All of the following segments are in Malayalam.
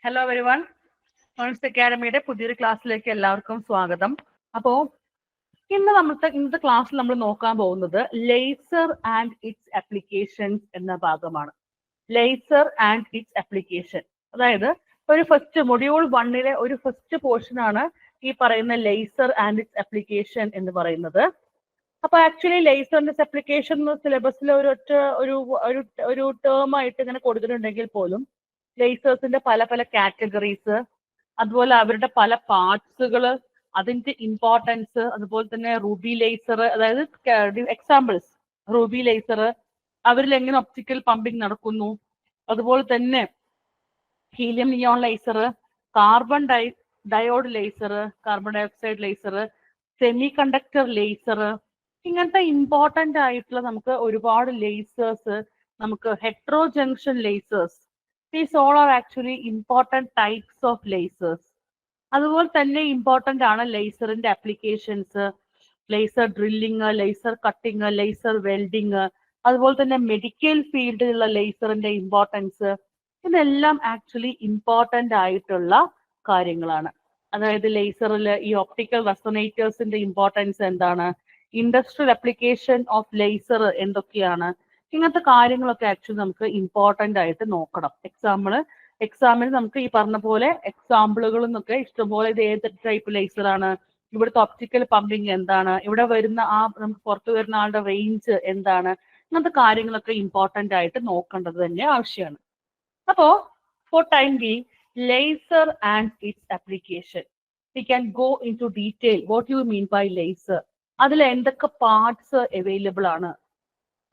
ഹലോ എവരിവൺ, മോൺസ് അക്കാഡമിയുടെ പുതിയൊരു ക്ലാസ്സിലേക്ക് എല്ലാവർക്കും സ്വാഗതം. അപ്പോൾ ഇന്നത്തെ ക്ലാസ്സിൽ നമ്മൾ നോക്കാൻ പോകുന്നത് ലേസർ ആൻഡ് ഇറ്റ്സ് ആപ്ലിക്കേഷൻസ് എന്ന ഭാഗമാണ്. ലേസർ ആൻഡ് ഇറ്റ്സ് ആപ്ലിക്കേഷൻ, അതായത് ഒരു ഫസ്റ്റ് മൊഡ്യൂൾ 1 ഒരു ഫസ്റ്റ് പോർഷൻ ആണ് ഈ പറയുന്ന ലേസർ ആൻഡ് ഇറ്റ്സ് ആപ്ലിക്കേഷൻ എന്ന് പറയുന്നത്. അപ്പൊ ആക്ച്വലി ലേസറിന്റെ ആപ്ലിക്കേഷൻ സിലബസിൽ ഒരു ടേം ആയിട്ട് ഇങ്ങനെ കൊടുത്തിട്ടുണ്ടെങ്കിൽ പോലും ലേസേഴ്സിന്റെ പല പല കാറ്റഗറീസ്, അതുപോലെ അവരുടെ പല പാർട്സുകൾ, അതിന്റെ ഇമ്പോർട്ടൻസ്, അതുപോലെ തന്നെ റൂബി ലേസർ, അതായത് എക്സാമ്പിൾസ് റൂബി ലേസർ, അവരിൽ എങ്ങനെ ഒപ്റ്റിക്കൽ പമ്പിംഗ് നടക്കുന്നു, അതുപോലെ തന്നെ helium neon laser, carbon diode laser, carbon dioxide laser, semiconductor laser, ഇങ്ങനത്തെ ഇമ്പോർട്ടന്റ് ആയിട്ടുള്ള നമുക്ക് ഒരുപാട് ലേസേഴ്സ്, നമുക്ക് hetero junction ലേസേഴ്സ്, these all are actually important types of lasers. അതുപോലെ തന്നെ ഇമ്പോർട്ടന്റ് ആണ് ലേസറിന്റെ applications, laser drilling, laser cutting, laser welding, അതുപോലെ തന്നെ മെഡിക്കൽ ഫീൽഡിലുള്ള ലേസറിന്റെ ഇമ്പോർട്ടൻസ്, ഇതെല്ലാം ആക്ച്വലി ഇമ്പോർട്ടന്റ് ആയിട്ടുള്ള കാര്യങ്ങളാണ്. അതായത് ലേസറിൽ ഈ ഒപ്റ്റിക്കൽ റെസൊനേറ്റേഴ്സിന്റെ ഇമ്പോർട്ടൻസ് എന്താണ്, ഇൻഡസ്ട്രിയൽ ആപ്ലിക്കേഷൻ ഓഫ് ലേസർ എന്തൊക്കെയാണ്, ഇങ്ങനത്തെ കാര്യങ്ങളൊക്കെ ആക്ച്വലി നമുക്ക് ഇമ്പോർട്ടന്റ് ആയിട്ട് നോക്കണം. എക്സാമിന് നമുക്ക് ഈ പറഞ്ഞ പോലെ എക്സാമ്പിളുകൾ എന്നൊക്കെ ഇഷ്ടംപോലെ ഇത് ഏത് ടൈപ്പ് ലേസർ ആണ്, ഇവിടുത്തെ ഒപ്റ്റിക്കൽ പമ്പിങ് എന്താണ്, ഇവിടെ വരുന്ന നമുക്ക് പുറത്തു വരുന്ന ആളുടെ റേഞ്ച് എന്താണ്, ഇങ്ങനത്തെ കാര്യങ്ങളൊക്കെ ഇമ്പോർട്ടന്റ് ആയിട്ട് നോക്കേണ്ടത് തന്നെ ആവശ്യമാണ്. അപ്പോ for time being laser and its application, we can go into detail what you mean by laser, അതിൽ എന്തൊക്കെ പാർട്സ് അവൈലബിൾ ആണ്,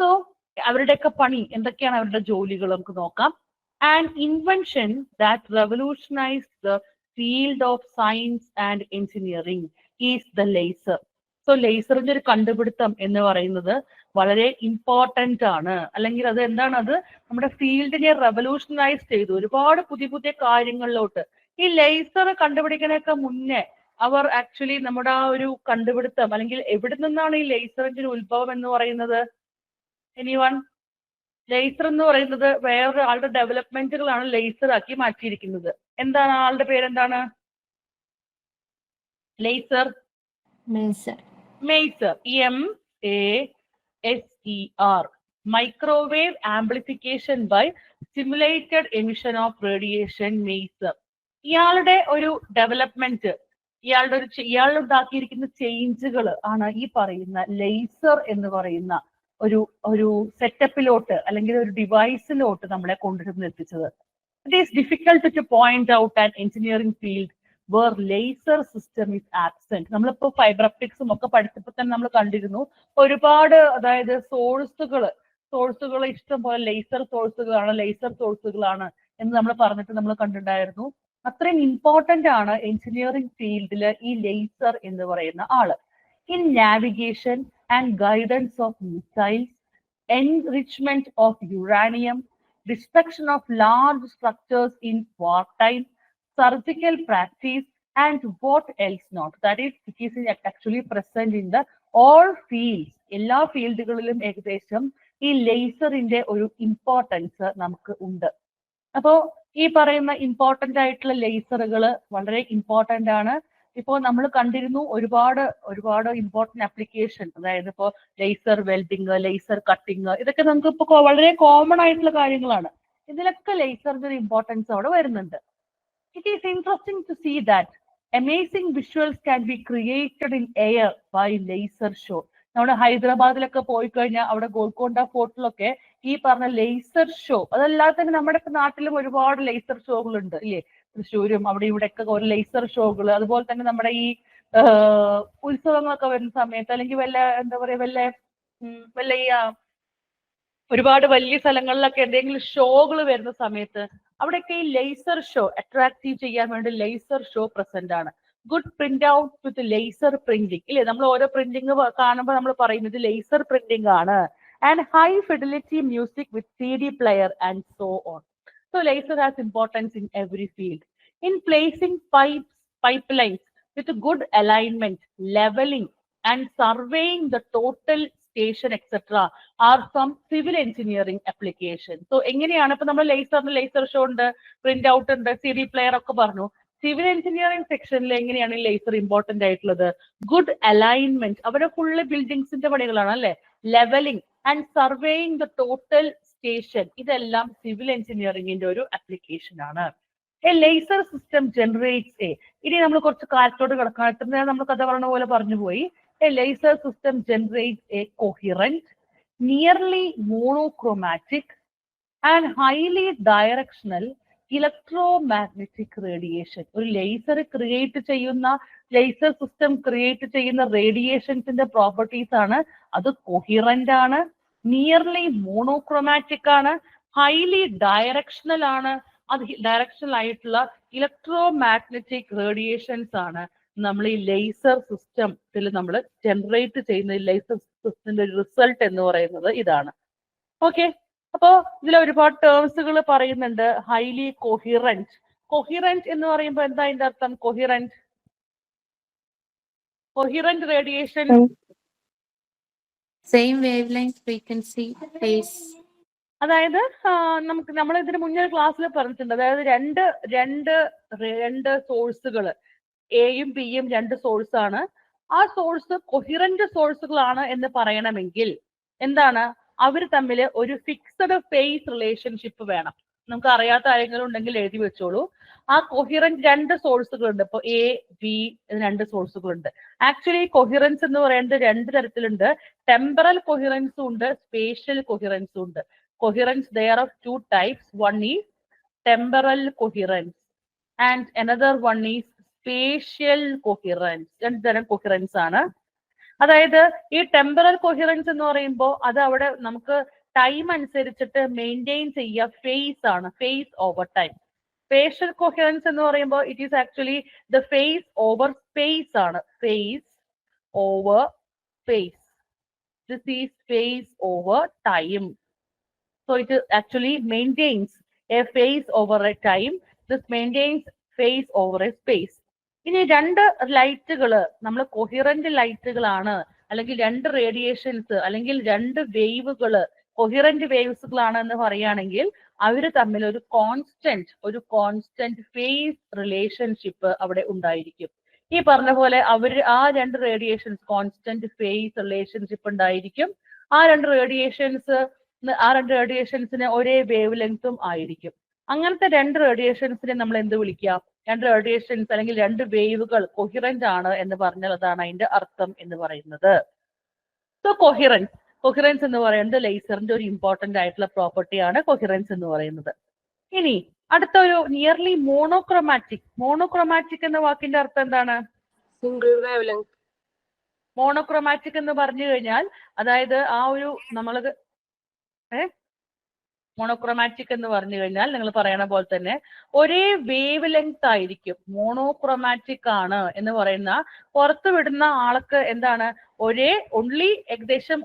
സോ അവരുടെയൊക്കെ പണി എന്തൊക്കെയാണ്, അവരുടെ ജോലികൾ നമുക്ക് നോക്കാം. And invention that revolutionised the field of science and engineering is the laser. So ലേസറിന്റെ ഒരു കണ്ടുപിടുത്തം എന്ന് പറയുന്നത് വളരെ ഇമ്പോർട്ടന്റ് ആണ്, അല്ലെങ്കിൽ അത് എന്താണ്, അത് നമ്മുടെ ഫീൽഡിനെ റെവല്യൂഷനൈസ് ചെയ്തു ഒരുപാട് പുതിയ പുതിയ കാര്യങ്ങളിലോട്ട്. ഈ ലേസർ കണ്ടുപിടിക്കുന്നതിനൊക്കെ മുന്നേ അവർ ആക്ച്വലി നമ്മുടെ ആ ഒരു കണ്ടുപിടുത്തം, അല്ലെങ്കിൽ എവിടെ നിന്നാണ് ഈ ലേസറിന്റെ ഒരു ഉത്ഭവം എന്ന് പറയുന്നത്? എനിവൺ? ലേസർ എന്ന് പറയുന്നത് വേറൊരു ആളുടെ ഡെവലപ്മെന്റുകളാണ് ലേസർ ആക്കി മാറ്റിയിരിക്കുന്നത്. എന്താണ് ആളുടെ പേരെന്താണ്? Laser maser. MEASER, microwave amplification by stimulated emission of radiation, maser. ഇയാളുടെ ഒരു ഡെവലപ്മെന്റ്, ഇയാൾ ഉണ്ടാക്കിയിരിക്കുന്ന ചേഞ്ചുകൾ ആണ് ഈ പറയുന്ന ലേസർ എന്ന് പറയുന്ന ഒരു സെറ്റപ്പിലോട്ട്, അല്ലെങ്കിൽ ഒരു ഡിവൈസിലോട്ട് നമ്മളെ കൊണ്ടുവന്ന് എത്തിച്ചത്. It is difficult to point out an engineering field where laser system is absent. നമ്മളിപ്പോ ഫൈബർ ഒപ്റ്റിക്സും ഒക്കെ പഠിച്ചപ്പോൾ തന്നെ നമ്മൾ കണ്ടിരുന്നു ഒരുപാട്, അതായത് സോഴ്സുകൾ ഇഷ്ടം പോലെ ലേസർ സോഴ്സുകളാണ് എന്ന് നമ്മൾ പറഞ്ഞിട്ട് നമ്മൾ കണ്ടിട്ടുണ്ടായിരുന്നു. അത്രയും ഇമ്പോർട്ടന്റ് ആണ് എഞ്ചിനീയറിംഗ് ഫീൽഡില് ഈ ലേസർ എന്ന് പറയുന്ന ആള്. In navigation and guidance of missiles, enrichment of uranium, destruction of large structures in wartime, surgical practice, and what else not. That is, it is actually present in the all fields. എല്ലാ ഫീൽഡുകളിലും ഏകദേശം ഈ ലേസറിന്റെ ഒരു ഇമ്പോർട്ടൻസ് നമുക്ക് ഉണ്ട്. അപ്പോ ഈ പറയുന്ന ഇമ്പോർട്ടന്റ് ആയിട്ടുള്ള ലേസറുകൾ വളരെ ഇമ്പോർട്ടന്റ് ആണ്. ഇപ്പോ നമ്മൾ കണ്ടിരുന്നു ഒരുപാട് ഇമ്പോർട്ടന്റ് ആപ്ലിക്കേഷൻ, അതായത് ഇപ്പോ ലേസർ വെൽഡിങ്, ലേസർ കട്ടിങ്, ഇതൊക്കെ നമുക്ക് ഇപ്പൊ വളരെ കോമൺ ആയിട്ടുള്ള കാര്യങ്ങളാണ്. ഇതിലൊക്കെ ലേസറിന്റെ ഇമ്പോർട്ടൻസ് അവിടെ വരുന്നുണ്ട്. It is interesting to see that amazing visuals can be created in air by laser show. നമ്മുടെ ഹൈദരാബാദിലൊക്കെ പോയി കഴിഞ്ഞാൽ അവിടെ ഗോൾക്കൊണ്ട ഫോർട്ടിലൊക്കെ ഈ പറഞ്ഞ ലേസർ ഷോ, അതല്ലാതെ തന്നെ നമ്മുടെ നാട്ടിലും ഒരുപാട് ലേസർ ഷോകളുണ്ട് ഇല്ലേ? തൃശ്ശൂരും അവിടെ ഇവിടെ ഒക്കെ ഒരു ലേസർ ഷോകൾ. അതുപോലെ തന്നെ നമ്മുടെ ഈ ഉത്സവങ്ങളൊക്കെ വരുന്ന സമയത്ത്, അല്ലെങ്കിൽ വല്ല ഈ ഒരുപാട് വലിയ സ്ഥലങ്ങളിലൊക്കെ എന്തെങ്കിലും ഷോകൾ വരുന്ന സമയത്ത് അവിടെയൊക്കെ ഈ ലേസർ ഷോ അട്രാക്റ്റീവ് ചെയ്യാൻ വേണ്ടി ലേസർ ഷോ പ്രസന്റ് ആണ്. Good print out with laser printing ഇല്ലേ? നമ്മൾ ഓരോ പ്രിന്റിംഗ് കാണുമ്പോൾ നമ്മൾ പറയുന്നത് ലേസർ പ്രിന്റിംഗ് ആണ്. And high fidelity music with CD player and so on. So laser has importance in every field. In placing pipelines with good alignment, leveling, and surveying the total station, etc. are from civil engineering applications. So, എങ്ങനെയാണ് ഇപ്പൊ നമ്മൾ ലേസർ ഷോ ഉണ്ട്, പ്രിന്റ് ഔട്ട് ഉണ്ട്, CD പ്ലെയർ ഒക്കെ പറഞ്ഞു. സിവിൽ എഞ്ചിനീയറിംഗ് സെക്ഷനിൽ എങ്ങനെയാണ് ലേസർ ഇമ്പോർട്ടന്റ് ആയിട്ടുള്ളത്? ഗുഡ് അലൈൻമെന്റ്, അവിടെ ഫുള്ള് ബിൽഡിങ്സിന്റെ പണികളാണ് അല്ലെ. Levelling and surveying the total station, ഇതെല്ലാം സിവിൽ എഞ്ചിനീയറിംഗിന്റെ ഒരു ആപ്ലിക്കേഷൻ ആണ്. A laser system generates a, ഇനി നമ്മൾ കുറച്ച് കാര്യത്തോട് കിടക്കാൻ, ഇത്ര നേരം നമ്മൾ കഥ പറഞ്ഞ പോലെ പറഞ്ഞു പോയി. A laser system generates A coherent, nearly monochromatic and highly directional electromagnetic radiation. ഒരു ലേസർ ക്രിയേറ്റ് ചെയ്യുന്ന, ലേസർ സിസ്റ്റം ക്രിയേറ്റ് ചെയ്യുന്ന റേഡിയേഷൻസിന്റെ പ്രോപ്പർട്ടീസ് ആണ്. അത് കൊഹിറന്റ് ആണ്, നിയർലി മോണോക്രോമാറ്റിക് ആണ്, ഹൈലി ഡയറക്ഷണൽ ആണ്. അത് ഡയറക്ഷണൽ ആയിട്ടുള്ള ഇലക്ട്രോമാഗ്നറ്റിക് റേഡിയേഷൻസ് ആണ് നമ്മൾ ഈ ലേസർ സിസ്റ്റത്തിൽ നമ്മൾ ജനറേറ്റ് ചെയ്യുന്ന ലേസർ സിസ്റ്റത്തിന്റെ റിസൾട്ട് എന്ന് പറയുന്നത് ഇതാണ്. ഓക്കെ, അപ്പോ ഇതിൽ ഒരുപാട് ടേംസുകൾ പറയുന്നുണ്ട്. ഹൈലി കൊഹിറന്റ്, കൊഹിറന്റ് എന്ന് പറയുമ്പോൾ എന്താ അതിന്റെ അർത്ഥം? Coherent radiation same wavelength, frequency, phase. അതായത് നമ്മൾ ഇതിന് മുന്നേ ക്ലാസ്സിൽ പറഞ്ഞിട്ടുണ്ട്. അതായത് രണ്ട് സോഴ്സുകൾ, എയും ബിയും രണ്ട് സോഴ്സ് ആണ്. ആ സോഴ്സ് കൊഹിറന്റ് സോഴ്സുകളാണ് എന്ന് പറയണമെങ്കിൽ എന്താണ്? അവർ തമ്മിൽ ഒരു ഫിക്സഡ് ഫേസ് റിലേഷൻഷിപ്പ് വേണം. നമുക്ക് അറിയാത്ത ആരെങ്കിലും ഉണ്ടെങ്കിൽ എഴുതി വെച്ചോളൂ. ആ കൊഹിറന്റ് രണ്ട് സോഴ്സുകളുണ്ട്. ഇപ്പൊ എ ബി രണ്ട് സോഴ്സുകളുണ്ട്. ആക്ച്വലി കൊഹിറൻസ് എന്ന് പറയുന്നത് രണ്ട് തരത്തിലുണ്ട്. ടെമ്പറൽ കൊഹിറൻസും ഉണ്ട്, സ്പേഷ്യൽ കൊഹിറൻസും ഉണ്ട്. Coherence, there are two types. One is temporal coherence and another one is spatial coherence. രണ്ട് തരം കൊഹിറൻസ് ആണ്. അതായത് ഈ ടെമ്പറൽ കൊഹിറൻസ് എന്ന് പറയുമ്പോൾ അത് അവിടെ നമുക്ക് ടൈം അനുസരിച്ചിട്ട് മെയിൻറ്റെയിൻ ചെയ്യുക ഫേസ് ആണ്, phase over time. Spatial coherence എന്ന് പറയുമ്പോൾ it is actually the phase over space ആണ്, phase over space. This is phase over time. So it actually maintains a phase over a time. This maintains phase over a space. ഇനി രണ്ട് ലൈറ്റുകൾ നമ്മൾ കൊഹിറന്റ് ലൈറ്റുകളാണ്, അല്ലെങ്കിൽ രണ്ട് റേഡിയേഷൻസ് അല്ലെങ്കിൽ രണ്ട് വേവുകൾ കൊഹിറന്റ് വേവ്സുകളാണ് എന്ന് പറയുകയാണെങ്കിൽ അവർ തമ്മിൽ ഒരു കോൺസ്റ്റന്റ് ഫേസ് റിലേഷൻഷിപ്പ് അവിടെ ഉണ്ടായിരിക്കും. ഈ പറഞ്ഞ പോലെ ആ രണ്ട് റേഡിയേഷൻസ് കോൺസ്റ്റന്റ് ഫേസ് റിലേഷൻഷിപ്പ് ഉണ്ടായിരിക്കും. ആ രണ്ട് റേഡിയേഷൻസിന് ഒരേ വേവ് ലെങ്തും ആയിരിക്കും. അങ്ങനത്തെ രണ്ട് റേഡിയേഷൻസിനെ നമ്മൾ എന്ത് വിളിക്കാം? രണ്ട് റേഡിയേഷൻസ് അല്ലെങ്കിൽ രണ്ട് വേവുകൾ കൊഹിറന്റ് ആണ് എന്ന് പറഞ്ഞാൽ അതാണ് അതിന്റെ അർത്ഥം എന്ന് പറയുന്നത്. സോ കൊഹിറൻസ് എന്ന് പറയുന്നത് ലേസറിന്റെ ഒരു ഇമ്പോർട്ടന്റ് ആയിട്ടുള്ള പ്രോപ്പർട്ടിയാണ് കൊഹിറൻസ് എന്ന് പറയുന്നത്. ഇനി അടുത്ത ഒരു നിയർലി മോണോക്രോമാറ്റിക് എന്ന വാക്കിന്റെ അർത്ഥം എന്താണ്? Single wave length. മോണോക്രോമാറ്റിക് എന്ന് പറഞ്ഞു കഴിഞ്ഞാൽ അതായത് ആ ഒരു നമ്മളത് മോണോക്രോമാറ്റിക് എന്ന് പറഞ്ഞു കഴിഞ്ഞാൽ നിങ്ങൾ പറയണ പോലെ തന്നെ ഒരേ വേവ് ലെങ്ത് ആയിരിക്കും. മോണോക്രോമാറ്റിക് ആണ് എന്ന് പറയുന്ന പുറത്തു വിടുന്ന ആൾക്ക് എന്താണ്? ഓൺലി ഏകദേശം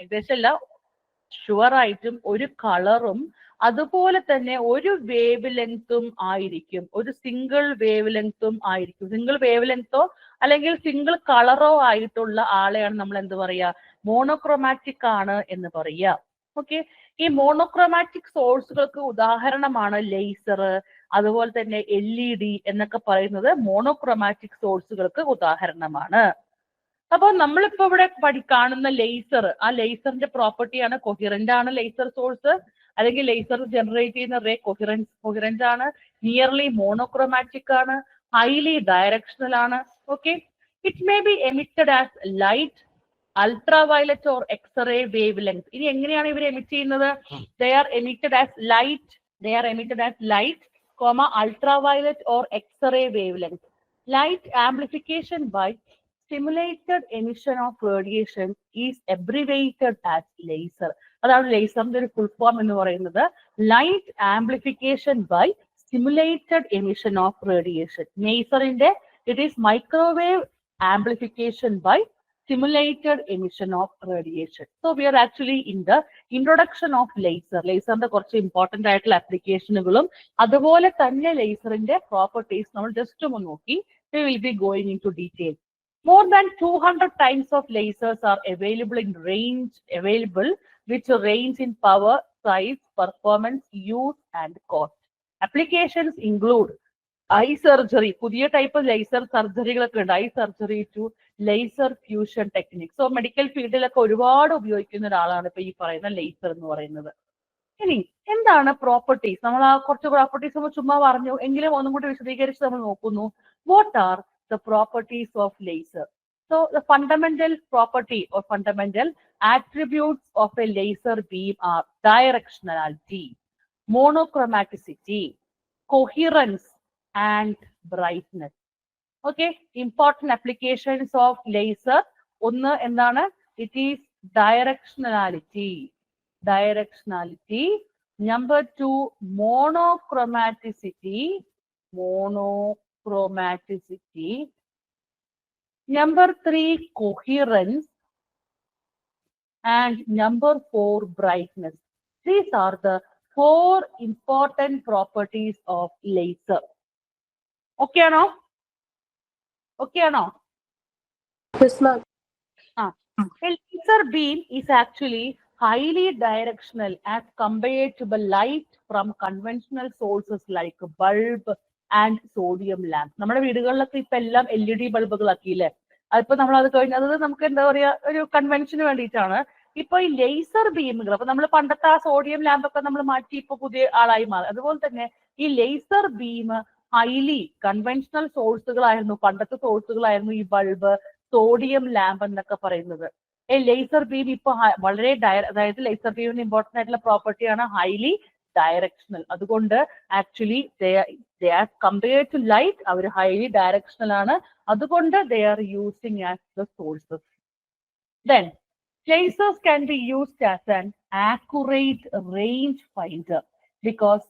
ഏകദേശം അല്ല, ഷുവർ ആയിട്ടും ഒരു കളറും അതുപോലെ തന്നെ ഒരു വേവ് ലെങ്തും ആയിരിക്കും. ഒരു സിംഗിൾ വേവ് ലെങ്തും ആയിരിക്കും. സിംഗിൾ വേവ് ലെങ്തോ അല്ലെങ്കിൽ സിംഗിൾ കളറോ ആയിട്ടുള്ള ആളെയാണ് നമ്മൾ എന്ത് പറയാ? മോണോക്രോമാറ്റിക് ആണ് എന്ന് പറയാ. ഓക്കെ, ഈ മോണോക്രോമാറ്റിക് സോഴ്സുകൾക്ക് ഉദാഹരണമാണ് ലേസർ, അതുപോലെ തന്നെ LED എന്നൊക്കെ പറയുന്നത് മോണോക്രോമാറ്റിക് സോഴ്സുകൾക്ക് ഉദാഹരണമാണ്. അപ്പൊ നമ്മളിപ്പോ ഇവിടെ കാണുന്ന ലേസർ, ആ ലേസറിന്റെ പ്രോപ്പർട്ടിയാണ് കൊഹിറന്റ് ആണ് ലേസർ സോഴ്സ്, അല്ലെങ്കിൽ ലേസർ ജനറേറ്റ് ചെയ്യുന്ന റേ കൊഹിറന്റ് ആണ്, നിയർലി മോണോക്രോമാറ്റിക് ആണ്, ഹൈലി ഡയറക്ഷണൽ ആണ്. Okay, it may be emitted as light, ultraviolet or X-ray wavelength. ഇനി എങ്ങനെയാണ് ഇവർ എമിറ്റ് ചെയ്യുന്നത്? They are emitted as light, ultraviolet or X-ray wavelength. Light amplification by stimulated emission of radiation is abbreviated as laser. അതാണ് ലേസറിന്റെ ഒരു ഫുൾ ഫോം എന്ന് പറയുന്നത്. Light amplification by stimulated emission of radiation. ലേസറിന്റെ it is microwave amplification by stimulated emission of radiation. So we are actually in the introduction of laser. ലേസറിന്റെ കുറച്ച് ഇമ്പോർട്ടന്റ് ആയിട്ടുള്ള ആപ്ലിക്കേഷനുകളും അതുപോലെ തന്നെ ലേസറിന്റെ പ്രോപ്പർട്ടീസ് നമ്മൾ ജസ്റ്റ് ഒന്ന് നോക്കി. We will be going into detail. More than 200 types of lasers are available which range in power, size, performance, use, and cost. Applications include eye surgery, പുതിയ ടൈപ്പ് ലേസർ സർജറികളൊക്കെ ഉണ്ട്, eye surgery to laser fusion technique. So medical ഫീൽഡിലൊക്കെ ഒരുപാട് ഉപയോഗിക്കുന്ന ഒരാളാണ് ഇപ്പൊ ഈ പറയുന്ന ലേസർ എന്ന് പറയുന്നത്. ഇനി എന്താണ് പ്രോപ്പർട്ടീസ്? നമ്മൾ ആ കുറച്ച് പ്രോപ്പർട്ടീസ് നമ്മൾ ചുമ്മാ പറഞ്ഞു, എങ്കിലും ഒന്നും കൂടി വിശദീകരിച്ച് നമ്മൾ നോക്കുന്നു. What are the properties of laser? So the fundamental property or fundamental attributes of a laser beam are directionality, monochromaticity, coherence, and brightness. Okay, important applications of laser. ഒന്ന് എന്താണ്? It is directionality. Number 2, monochromaticity. Number 3, coherence. And number 4, brightness. These are the 4 important properties of laser. Okay or no? Yes, ma'am. A laser beam is actually highly directional as compared to the light from conventional sources like bulb and sodium lamp. നമ്മുടെ വീടുകളിലൊക്കെ ഇപ്പൊ എല്ലാം LED ബൾബുകളാക്കിയില്ലേ? അതിപ്പോ നമ്മൾ അത് കഴിഞ്ഞത് നമുക്ക് എന്താ പറയാ, ഒരു കൺവെൻഷന് വേണ്ടിയിട്ടാണ്. ഇപ്പൊ ഈ ലേസർ ബീമുകൾ, അപ്പൊ നമ്മൾ പണ്ടത്തെ ആ സോഡിയം ലാമ്പ് ഒക്കെ നമ്മൾ മാറ്റി ഇപ്പൊ പുതിയ ആളായി മാറി. അതുപോലെ തന്നെ ഈ ലേസർ ബീം ഹൈലി കൺവെൻഷണൽ സോഴ്സുകളായിരുന്നു, പണ്ടത്തെ സോഴ്സുകളായിരുന്നു ഈ ബൾബ്, സോഡിയം ലാമ്പ് എന്നൊക്കെ പറയുന്നത്. ലേസർ ബീം ഇപ്പൊ വളരെ അതായത് ലേസർ ബീമിന് ഇമ്പോർട്ടന്റ് ആയിട്ടുള്ള പ്രോപ്പർട്ടിയാണ് ഹൈലി ഡയറക്ഷണൽ. അതുകൊണ്ട് actually they are compared to light, അവർ ഹൈലി ഡയറക്ഷണൽ ആണ്. അതുകൊണ്ട് they are using as the sources. Then lasers can be used as an accurate range finder because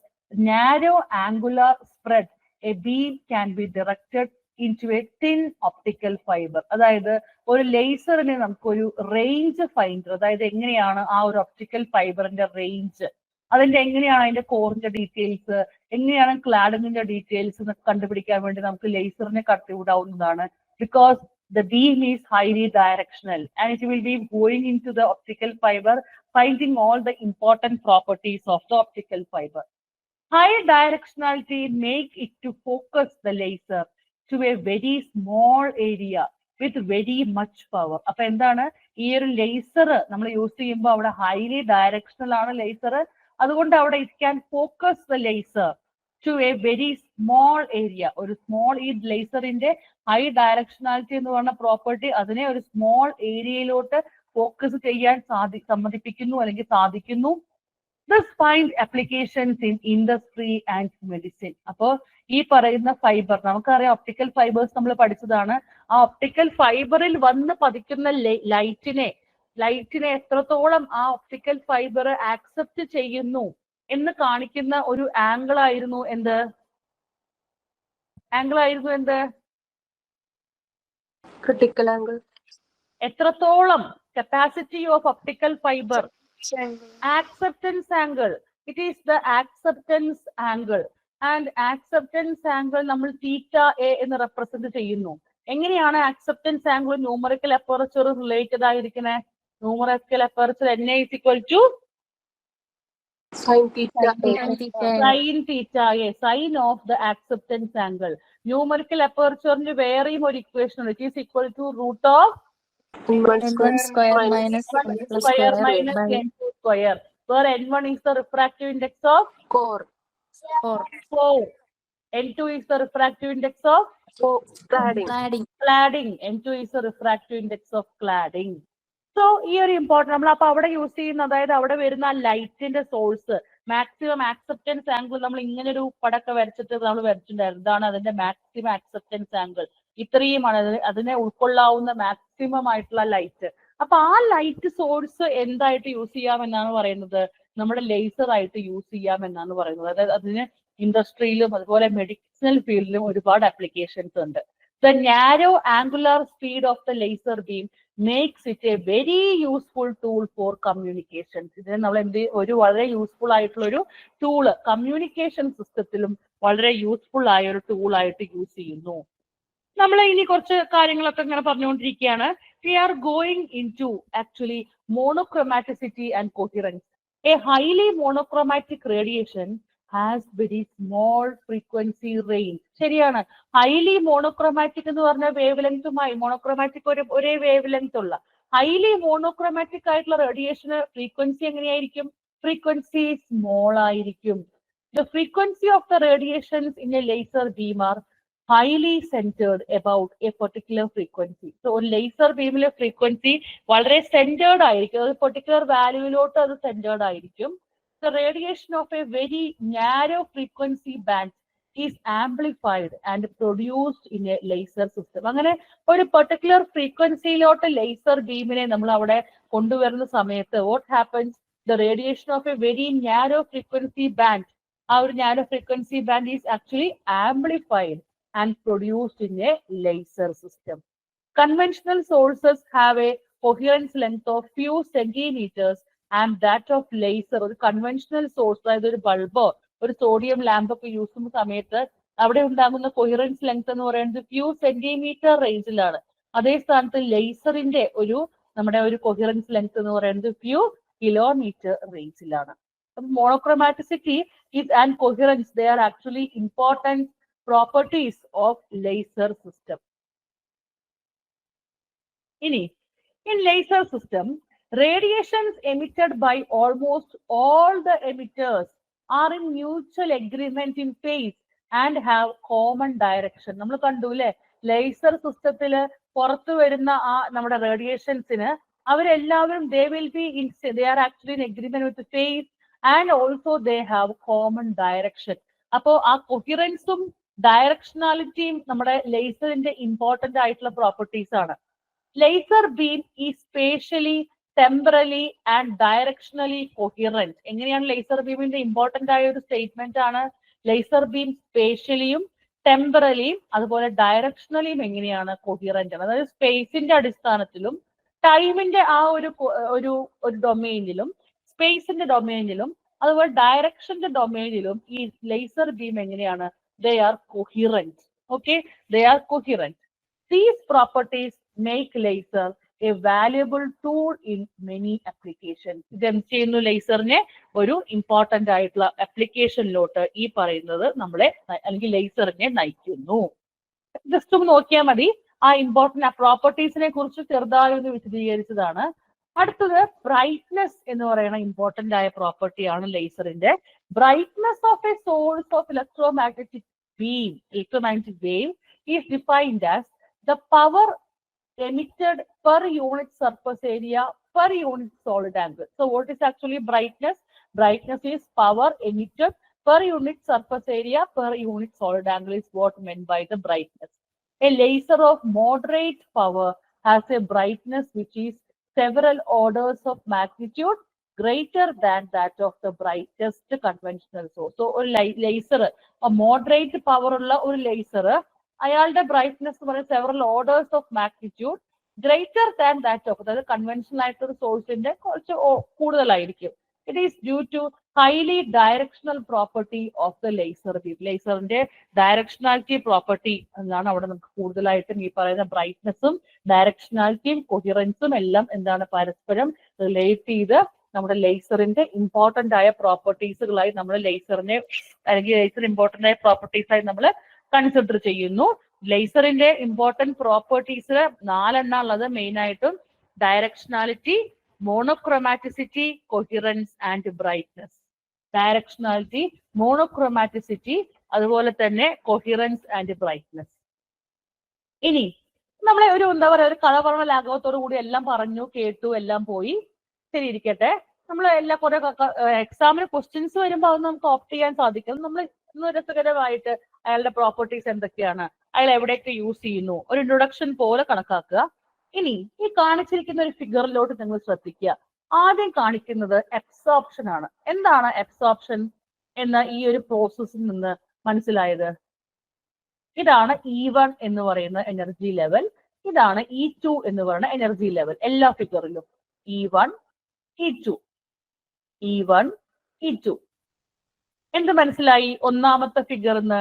narrow angular spread a beam can be directed into a thin optical fiber. അതായത് ഒരു ലേസറിന് നമുക്കൊരു റേഞ്ച് ഫൈൻഡർ, അതായത് എങ്ങനെയാണ് ആ ഒരു ഒപ്റ്റിക്കൽ ഫൈബറിന്റെ റേഞ്ച്, അതിന്റെ എങ്ങനെയാണ് അതിന്റെ കോറിന്റെ ഡീറ്റെയിൽസ്, എങ്ങനെയാണ് ക്ലാഡിങ്ങിന്റെ ഡീറ്റെയിൽസ് എന്നൊക്കെ കണ്ടുപിടിക്കാൻ വേണ്ടി നമുക്ക് ലേസറിനെ കടത്തിവിടാവുന്നതാണ്. Because the beam is highly directional and it will be going into the optical fiber, finding all the important properties of the optical fiber. High directionality make it to focus the laser to a very small area with very much power. അപ്പൊ എന്താണ് ഈ ഒരു ലേസർ നമ്മൾ യൂസ് ചെയ്യുമ്പോൾ അവിടെ ഹൈലി ഡയറക്ഷണൽ ആണ് ലേസർ. അതുകൊണ്ട് അവിടെ it can focus the laser to a very small area. ഒരു സ്മോൾ, ഈ ലേസറിന്റെ ഹൈ ഡയറക്ഷണാലിറ്റി എന്ന് പറഞ്ഞ പ്രോപ്പർട്ടി അതിനെ ഒരു സ്മോൾ ഏരിയയിലോട്ട് ഫോക്കസ് ചെയ്യാൻ സമ്മതിപ്പിക്കുന്നു അല്ലെങ്കിൽ സാധിക്കുന്നു. This find applications in industry and medicine. അപ്പോൾ ഈ പറയുന്ന ഫൈബർ, നമുക്കറിയാം ഒപ്റ്റിക്കൽ ഫൈബേഴ്സ് നമ്മൾ പഠിച്ചതാണ്. ആ ഒപ്റ്റിക്കൽ ഫൈബറിൽ വന്ന് പതിക്കുന്ന ലൈറ്റിനെ എത്രത്തോളം ആ ഒപ്റ്റിക്കൽ ഫൈബർ ആക്സെപ്റ്റ് ചെയ്യുന്നു എന്ന് കാണിക്കുന്ന ഒരു ആംഗിൾ ആയിരുന്നു എന്ത്? Critical angle. എത്രത്തോളം capacity of optical fibre? Acceptance angle. It is the acceptance angle. And acceptance angle നമ്മൾ തീറ്റ എ എന്ന് റെപ്രസെന്റ് ചെയ്യുന്നു. എങ്ങനെയാണ് acceptance angle numerical aperture related ആയിരിക്കുന്നത്? Numerical aperture NA is equal to Sin theta. sin theta A, sin of the acceptance angle. Numerical അപ്പർച്ചറിന് വേറെയും ഒരു ഇക്വേഷൻ ഉണ്ട്. It is equal to root of N1 square minus n square minus n2 square, where n1 is the refractive index of core. 4. n2 is the refractive index of Cladding. cladding. n2 is the refractive index of cladding. So ഈ ഒരു ഇമ്പോർട്ടന്റ് നമ്മൾ അപ്പൊ അവിടെ യൂസ് ചെയ്യുന്ന, അതായത് അവിടെ വരുന്ന ലൈറ്റിന്റെ സോഴ്സ്, മാക്സിമം ആക്സെപ്റ്റൻസ് ആംഗിൾ നമ്മൾ ഇങ്ങനെ ഒരു പടക്കെ വരച്ചിട്ട് നമ്മൾ വരച്ചിട്ടുണ്ടായിരുന്നു. ഇതാണ് അതിന്റെ മാക്സിമം ആക്സെപ്റ്റൻസ് ആംഗിൾ. ഇത്രയുമാണ് അതിനെ ഉൾക്കൊള്ളാവുന്ന മാക്സിമം ആയിട്ടുള്ള ലൈറ്റ്. അപ്പൊ ആ ലൈറ്റ് സോഴ്സ് എന്തായിട്ട് യൂസ് ചെയ്യാമെന്നാണ് പറയുന്നത്? നമ്മുടെ ലേസർ ആയിട്ട് യൂസ് ചെയ്യാമെന്നാണ് പറയുന്നത്. അതായത് അതിന് ഇൻഡസ്ട്രിയിലും അതുപോലെ മെഡിസിനൽ ഫീൽഡിലും ഒരുപാട് ആപ്ലിക്കേഷൻസ് ഉണ്ട്. The narrow angular speed of the laser beam makes it A very useful tool for communication. ഇതിനെ നമ്മൾ ഒരു വളരെ യൂസ്ഫുൾ ആയിട്ടുള്ള ഒരു ടൂള് കമ്മ്യൂണിക്കേഷൻ സിസ്റ്റത്തിലും വളരെ യൂസ്ഫുൾ ആയ ഒരു ടൂൾ ആയിട്ട് യൂസ് ചെയ്യുന്നു. നമ്മൾ ഇനി കുറച്ച് കാര്യങ്ങളൊക്കെ ഇങ്ങനെ പറഞ്ഞുകൊണ്ടിരിക്കുകയാണ്. We are going into actually monochromaticity and coherence. A highly monochromatic radiation has very small frequency range. ശരിയാണ്. ഹൈലി മോണോക്രോമാറ്റിക് എന്ന് പറഞ്ഞ വേവ് ലെങ്തുമായി മോണോക്രോമാറ്റിക് ഒരേ വേവ് ലെങ്ത് ഉള്ള ഹൈലി മോണോക്രോമാറ്റിക് ആയിട്ടുള്ള റേഡിയേഷന് ഫ്രീക്വൻസി എങ്ങനെയായിരിക്കും? ഫ്രീക്വൻസി സ്മോൾ ആയിരിക്കും. The frequency of the radiations in a laser beam are highly centered about a particular frequency. So ഒരു laser beamലെ frequency വളരെ centered ആയിരിക്കും. ഒരു particular valueലോട്ട് അത് centered ആയിരിക്കും. The radiation of a very narrow frequency band is amplified and produced in a laser system. അങ്ങനെ ഒരു particular frequencyയിലോട്ട് laser beamനെ നമ്മൾ അവിടെ കൊണ്ടുവരുന്ന സമയത്ത് what happens? The radiation of a very narrow frequency band, our narrow frequency band is actually amplified and produced in a laser system. Conventional sources have a coherence length of few centimeters and that of laser, ഒരു conventional source, അതായത് ഒരു ബൾബോ ഒരു സോഡിയം ലാമ്പ് ഒക്കെ യൂസ് ചെയ്യുന്ന സമയത്ത് അവിടെ ഉണ്ടാകുന്ന കൊഹിറൻസ് ലെങ്ത് എന്ന് പറയുന്നത് ഫ്യൂ സെന്റിമീറ്റർ റേഞ്ചിലാണ്. അതേ സ്ഥാനത്ത് ലേസറിന്റെ നമ്മുടെ ഒരു കൊഹിറൻസ് ലെങ്ത് എന്ന് പറയുന്നത് ഫ്യൂ കിലോമീറ്റർ റേഞ്ചിലാണ്. Monochromaticity is and coherence, they are actually important properties of laser system. In laser system, radiations emitted by almost all the emitters are in mutual agreement in phase and have common direction. നമ്മൾ കണ്ടു അല്ലെ, ലേസർ സിസ്റ്റത്തില് പുറത്തു വരുന്ന നമ്മുടെ റേഡിയേഷൻസിന് അവരെല്ലാവരും they are actually in agreement with the phase and also they have common direction. അപ്പോ ആ കൊഹിറൻസും ഡയറക്ഷണാലിറ്റിയും നമ്മുടെ ലേസറിന്റെ ഇമ്പോർട്ടന്റ് ആയിട്ടുള്ള പ്രോപ്പർട്ടീസ് ആണ്. ലേസർ ബീം ഈ സ്പേഷ്യലി ടെമ്പറലി ആൻഡ് ഡയറക്ഷണലി കൊഹിറന്റ്. എങ്ങനെയാണ് ലേസർ ബീമിന്റെ ഇമ്പോർട്ടന്റ് ആയ ഒരു സ്റ്റേറ്റ്മെന്റ് ആണ്? ലേസർ ബീം സ്പേഷ്യലിയും ടെമ്പറലിയും അതുപോലെ ഡയറക്ഷണലിയും എങ്ങനെയാണ് കൊഹിറന്റ് ആണ്? അതായത് സ്പേസിന്റെ അടിസ്ഥാനത്തിലും ടൈമിന്റെ ആ ഒരു ഡൊമെയിനിലും സ്പേസിന്റെ ഡൊമെയിനിലും അതുപോലെ ഡയറക്ഷന്റെ ഡൊമെയിനിലും ഈ ലേസർ ബീം എങ്ങനെയാണ്? they are coherent. Okay, they are coherent. These properties make laser a valuable tool in many applications. ഇത് എന്ത് ചെയ്യുന്നു? ലേസറിനെ ഒരു ഇമ്പോർട്ടന്റ് ആയിട്ടുള്ള ആപ്ലിക്കേഷനിലോട്ട് ഈ പറയുന്നത് നമ്മളെ അല്ലെങ്കിൽ ലേസറിനെ നയിക്കുന്നു. ജസ്റ്റ് ഒന്ന് നോക്കിയാൽ മതി. ആ ഇമ്പോർട്ടന്റ് പ്രോപ്പർട്ടീസിനെ കുറിച്ച് ചെറുതായി ഒന്ന് വിശദീകരിച്ചതാണ്. അടുത്തത് ബ്രൈറ്റ്നെസ് എന്ന് പറയുന്ന ഇമ്പോർട്ടന്റ് ആയ പ്രോപ്പർട്ടി ആണ് ലേസറിന്റെ. Brightness of a source of electromagnetic wave is defined as the power emitted per unit surface area per unit solid angle. So what is actually brightness? Brightness is power emitted per unit surface area per unit solid angle is what meant by the brightness. A laser of moderate power has a brightness which is several orders of magnitude greater than that of the brightest conventional source. So a laser, a moderate power ulla oru laser, ayalde brightness is several orders of magnitude greater than that of the conventional aayittu source inde korchu koodalaayirikkum. It is due to highly directional property of the laser beam. Laser inde directionality property ennaanu avade namukku koodalaayittum ee parayna brightness um directionality um coherence um ellam endana parasparam relate ചെയ്ത് നമ്മുടെ ലേസറിന്റെ ഇമ്പോർട്ടന്റ് ആയ പ്രോപ്പർട്ടീസുകളായി നമ്മൾ ലേസറിനെ അല്ലെങ്കിൽ ലേസർ ഇമ്പോർട്ടന്റ് ആയ പ്രോപ്പർട്ടീസ് ആയി നമ്മൾ കൺസിഡർ ചെയ്യുന്നു. ലേസറിന്റെ ഇമ്പോർട്ടന്റ് പ്രോപ്പർട്ടീസ് 4 ഉള്ളത്. മെയിൻ ആയിട്ടും directionality, monochromaticity, coherence and brightness. Directionality, monochromaticity, അതുപോലെ തന്നെ കൊഹിറൻസ് ആൻഡ് ബ്രൈറ്റ്നസ്. ഇനി നമ്മളെ ഒരു എന്താ പറയാ ഒരു കഥ പറഞ്ഞ ലാഘവത്തോടു കൂടി എല്ലാം പറഞ്ഞു കേട്ടു എല്ലാം പോയി. ശരി ഇരിക്കട്ടെ. നമ്മൾ എല്ലാ കുറെ എക്സാമിന് ക്വസ്റ്റ്യൻസ് വരുമ്പോൾ അത് നമുക്ക് ഓപ്റ്റ് ചെയ്യാൻ സാധിക്കും. നമ്മൾ ഇന്ന് രസകരമായിട്ട് അയാളുടെ പ്രോപ്പർട്ടീസ് എന്തൊക്കെയാണ്, അയാൾ എവിടെയൊക്കെ യൂസ് ചെയ്യുന്നു, ഒരു ഇൻട്രൊഡക്ഷൻ പോലെ കണക്കാക്കുക. ഇനി ഈ കാണിച്ചിരിക്കുന്ന ഒരു ഫിഗറിലോട്ട് നിങ്ങൾ ശ്രദ്ധിക്കുക. ആദ്യം കാണിക്കുന്നത് അബ്സോർപ്ഷൻ ആണ്. എന്താണ് അബ്സോർപ്ഷൻ എന്ന ഈ ഒരു പ്രോസസ്സിൽ നിന്ന് മനസ്സിലായത്? ഇതാണ് E1 എന്ന് പറയുന്ന എനർജി ലെവൽ, ഇതാണ് E2 എന്ന് പറയുന്ന എനർജി ലെവൽ. എല്ലാ ഫിഗറിലും E1 E2 E1 E2. എന്ത് മനസ്സിലായി ഒന്നാമത്തെ ഫിഗറിന്ന്?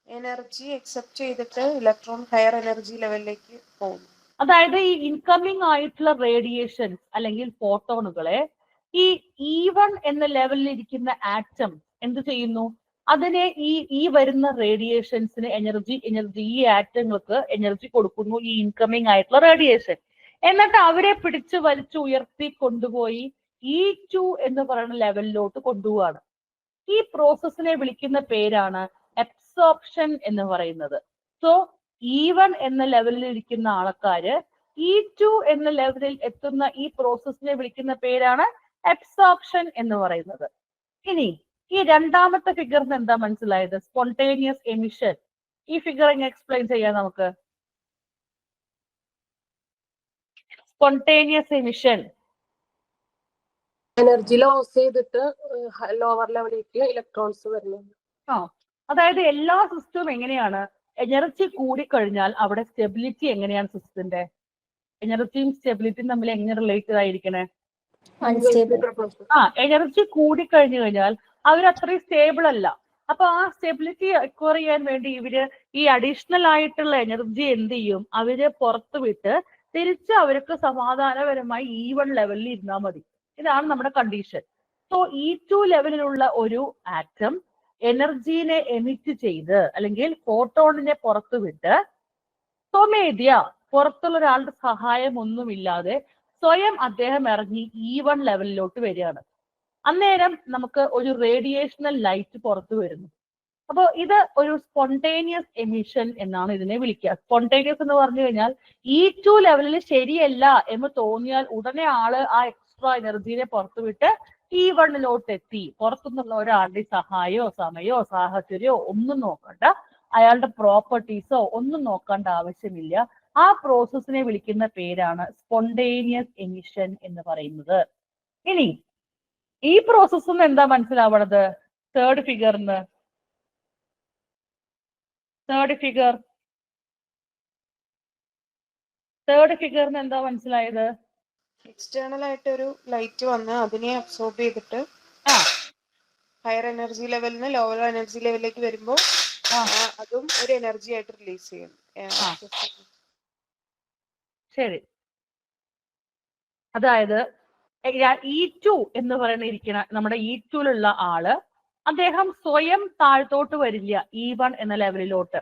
എനർജി അക്സെപ്റ്റ് ചെയ്തിട്ട് ഇലക്ട്രോൺ ഹയർ എനർജി ലെവലിലേക്ക് പോകും. അതായത് ഈ ഇൻകമിങ് ആയിട്ടുള്ള റേഡിയേഷൻസ് അല്ലെങ്കിൽ ഫോട്ടോണുകളെ ഈ E1 എന്ന ലെവലിൽ ഇരിക്കുന്ന ആറ്റം എന്ത് ചെയ്യുന്നു? അതിനെ ഈ വരുന്ന റേഡിയേഷൻസിന് എനർജി ഈ ആറ്റങ്ങൾക്ക് എനർജി കൊടുക്കുന്നു, ഈ ഇൻകമിങ് ആയിട്ടുള്ള റേഡിയേഷൻ. എന്നിട്ട് അവരെ പിടിച്ചു വലിച്ചു ഉയർത്തി കൊണ്ടുപോയി E2 എന്ന് പറയുന്ന ലെവലിലോട്ട് കൊണ്ടുപോവാണ്. ഈ പ്രോസസ്സിനെ വിളിക്കുന്ന പേരാണ് അബ്സോർപ്ഷൻ എന്ന് പറയുന്നത്. സോ E1 എന്ന ലെവലിൽ ഇരിക്കുന്ന ആൾക്കാര് E2 എന്ന ലെവലിൽ എത്തുന്ന ഈ പ്രോസസ്സിനെ വിളിക്കുന്ന പേരാണ് അബ്സോർപ്ഷൻ എന്ന് പറയുന്നത്. ഇനി ഈ രണ്ടാമത്തെ ഫിഗറിന് എന്താ മനസ്സിലായത്? Spontaneous emission. ഈ ഫിഗർ എങ്ങനെ എക്സ്പ്ലെയിൻ ചെയ്യാം നമുക്ക്? സ്പോണ്ടേനിയസ് എമിഷൻ എനർജി ലോസ് ചെയ്തിട്ട് ലോവർ ലെവലിലേക്ക് ഇലക്ട്രോൺസ് വരുന്നു. അതായത് എല്ലാ സിസ്റ്റവും എങ്ങനെയാണ്? എനർജി കൂടിക്കഴിഞ്ഞാൽ അവിടെ സ്റ്റെബിലിറ്റി എങ്ങനെയാണ് സിസ്റ്റത്തിന്റെ? എനർജിയും സ്റ്റെബിലിറ്റിയും തമ്മിൽ എങ്ങനെ റിലേറ്റഡ് ആയിരിക്കണേ? എനർജി കൂടിക്കഴിഞ്ഞു കഴിഞ്ഞാൽ അവർ അത്രയും സ്റ്റേബിൾ അല്ല. അപ്പൊ ആ സ്റ്റെബിലിറ്റി അക്വയർ ചെയ്യാൻ വേണ്ടി ഇവര് ഈ അഡീഷണൽ ആയിട്ടുള്ള എനർജി എന്ത് ചെയ്യും? അവര് പുറത്തു വിട്ട് തിരിച്ച് അവർക്ക് സമാധാനപരമായി E1 ലെവലിൽ ഇരുന്നാൽ മതി. ഇതാണ് നമ്മുടെ കണ്ടീഷൻ. സോ E2 ലെവലിലുള്ള ഒരു ആറ്റം എനർജീനെ എമിറ്റ് ചെയ്ത് അല്ലെങ്കിൽ ഫോട്ടോണിനെ പുറത്തു വിട്ട് സ്വമേധ്യ പുറത്തുള്ള ഒരാളുടെ സഹായം ഒന്നുമില്ലാതെ സ്വയം അദ്ദേഹം ഇറങ്ങി E1 ലെവലിലോട്ട് വരികയാണ്. അന്നേരം നമുക്ക് ഒരു റേഡിയേഷണൽ ലൈറ്റ് പുറത്തു വരുന്നു. അപ്പോൾ ഇത് ഒരു സ്പോണ്ടേനിയസ് എമിഷൻ എന്നാണ് ഇതിനെ വിളിക്കുക. സ്പോണ്ടേനിയസ് എന്ന് പറഞ്ഞു കഴിഞ്ഞാൽ E2 ലെവലിൽ ശരിയല്ല എന്ന് തോന്നിയാൽ ഉടനെ ആള് ആ എക്സ്ട്രാ എനർജീനെ പുറത്തുവിട്ട് E1ലോട്ട് എത്തി. പുറത്തുനിന്നുള്ള ഒരാളുടെ സഹായമോ സമയമോ സാഹചര്യമോ ഒന്നും നോക്കണ്ട, അയാളുടെ പ്രോപ്പർട്ടീസോ ഒന്നും നോക്കേണ്ട ആവശ്യമില്ല. ആ പ്രോസസ്സിനെ വിളിക്കുന്ന പേരാണ് സ്പോണ്ടേനിയസ് എമിഷൻ എന്ന് പറയുന്നത്. ഇനി ഈ പ്രോസസ്സിന് എന്താ മനസ്സിലാവണത്? തേർഡ് ഫിഗറിന് എന്താ മനസ്സിലായത്? എക്സ്റ്റേണൽ ആയിട്ട് ഒരു ലൈറ്റ് വന്ന് അതിനെ അബ്സോർബ് ചെയ്തിട്ട് ഹയർ എനർജി ലെവലിൽ നിന്ന് ലോവർ എനർജി ലെവലിലേക്ക് വരുമ്പോൾ അതും ഒരു എനർജി ആയിട്ട് റിലീസ് ചെയ്യും. ശരി. അതായത് E2 എന്ന് പറയുന്ന നമ്മുടെ E2ലുള്ള ആള് അദ്ദേഹം സ്വയം താഴ്ത്തോട്ട് വരില്ല E1 എന്ന ലെവലിലോട്ട്.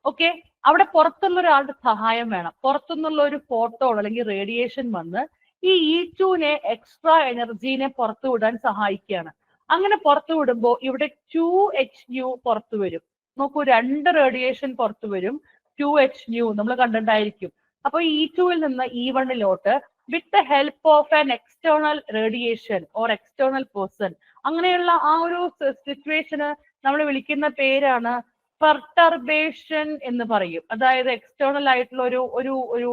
ഓക്കെ, അവിടെ പുറത്തുള്ള ഒരാളുടെ സഹായം വേണം. പുറത്തുനിന്നുള്ള ഒരു ഫോട്ടോ അല്ലെങ്കിൽ റേഡിയേഷൻ വന്ന് ഈ E2നെ എക്സ്ട്രാ എനർജീനെ പുറത്തു വിടാൻ സഹായിക്കുകയാണ്. അങ്ങനെ പുറത്തു വിടുമ്പോൾ ഇവിടെ 2hν പുറത്തു വരും. നോക്കൂ, 2 റേഡിയേഷൻ പുറത്തു വരും. 2hν നമ്മൾ കണ്ടിട്ടുണ്ടായിരിക്കും. അപ്പൊ E2ൽ നിന്ന് E1ലോട്ട് with the help of an external radiation or external person, അങ്ങനെയുള്ള ആ ഒരു സിറ്റുവേഷന് നമ്മൾ വിളിക്കുന്ന പേരാണ് പെർട്ടർബേഷൻ എന്ന് പറയും. അതായത് എക്സ്റ്റേണൽ ആയിട്ടുള്ള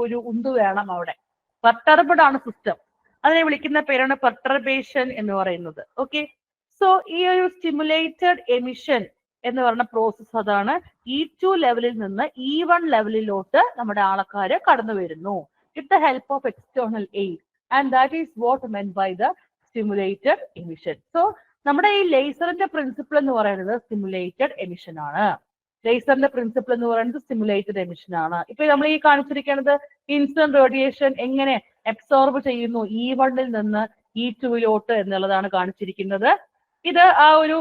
ഒരു ഉന്ത് വേണം അവിടെ. പെർട്ടർബഡ് ആണ് സിസ്റ്റം, അതിനെ വിളിക്കുന്ന പേരാണ് പെർട്ടർബേഷൻ എന്ന് പറയുന്നത്. ഓക്കെ, സോ ഈ ഒരു സ്റ്റിമുലേറ്റഡ് എമിഷൻ എന്ന് പറയുന്ന പ്രോസസ് അതാണ് E2 ലെവലിൽ നിന്ന് E1 ലെവലിലോട്ട് നമ്മുടെ ആൾക്കാര് കടന്നു വരുന്നു with the help of external aid, and that is what meant by the stimulated emission. So നമ്മുടെ ഈ ലേസറിന്റെ പ്രിൻസിപ്പിൾ എന്ന് പറയുന്നത് സ്റ്റിമുലേറ്റഡ് എമിഷൻ ആണ്. ലേസറിന്റെ പ്രിൻസിപ്പിൾ എന്ന് പറയുന്നത് സ്റ്റിമുലേറ്റഡ് എമിഷൻ ആണ്. ഇപ്പൊ നമ്മൾ ഈ കാണിച്ചിരിക്കുന്നത് ഇൻസിഡന്റ് റേഡിയേഷൻ എങ്ങനെ അബ്സോർബ് ചെയ്യുന്നു E1ൽ നിന്ന് E2ലോട്ട് എന്നുള്ളതാണ് കാണിച്ചിരിക്കുന്നത്. ഇത് ആ ഒരു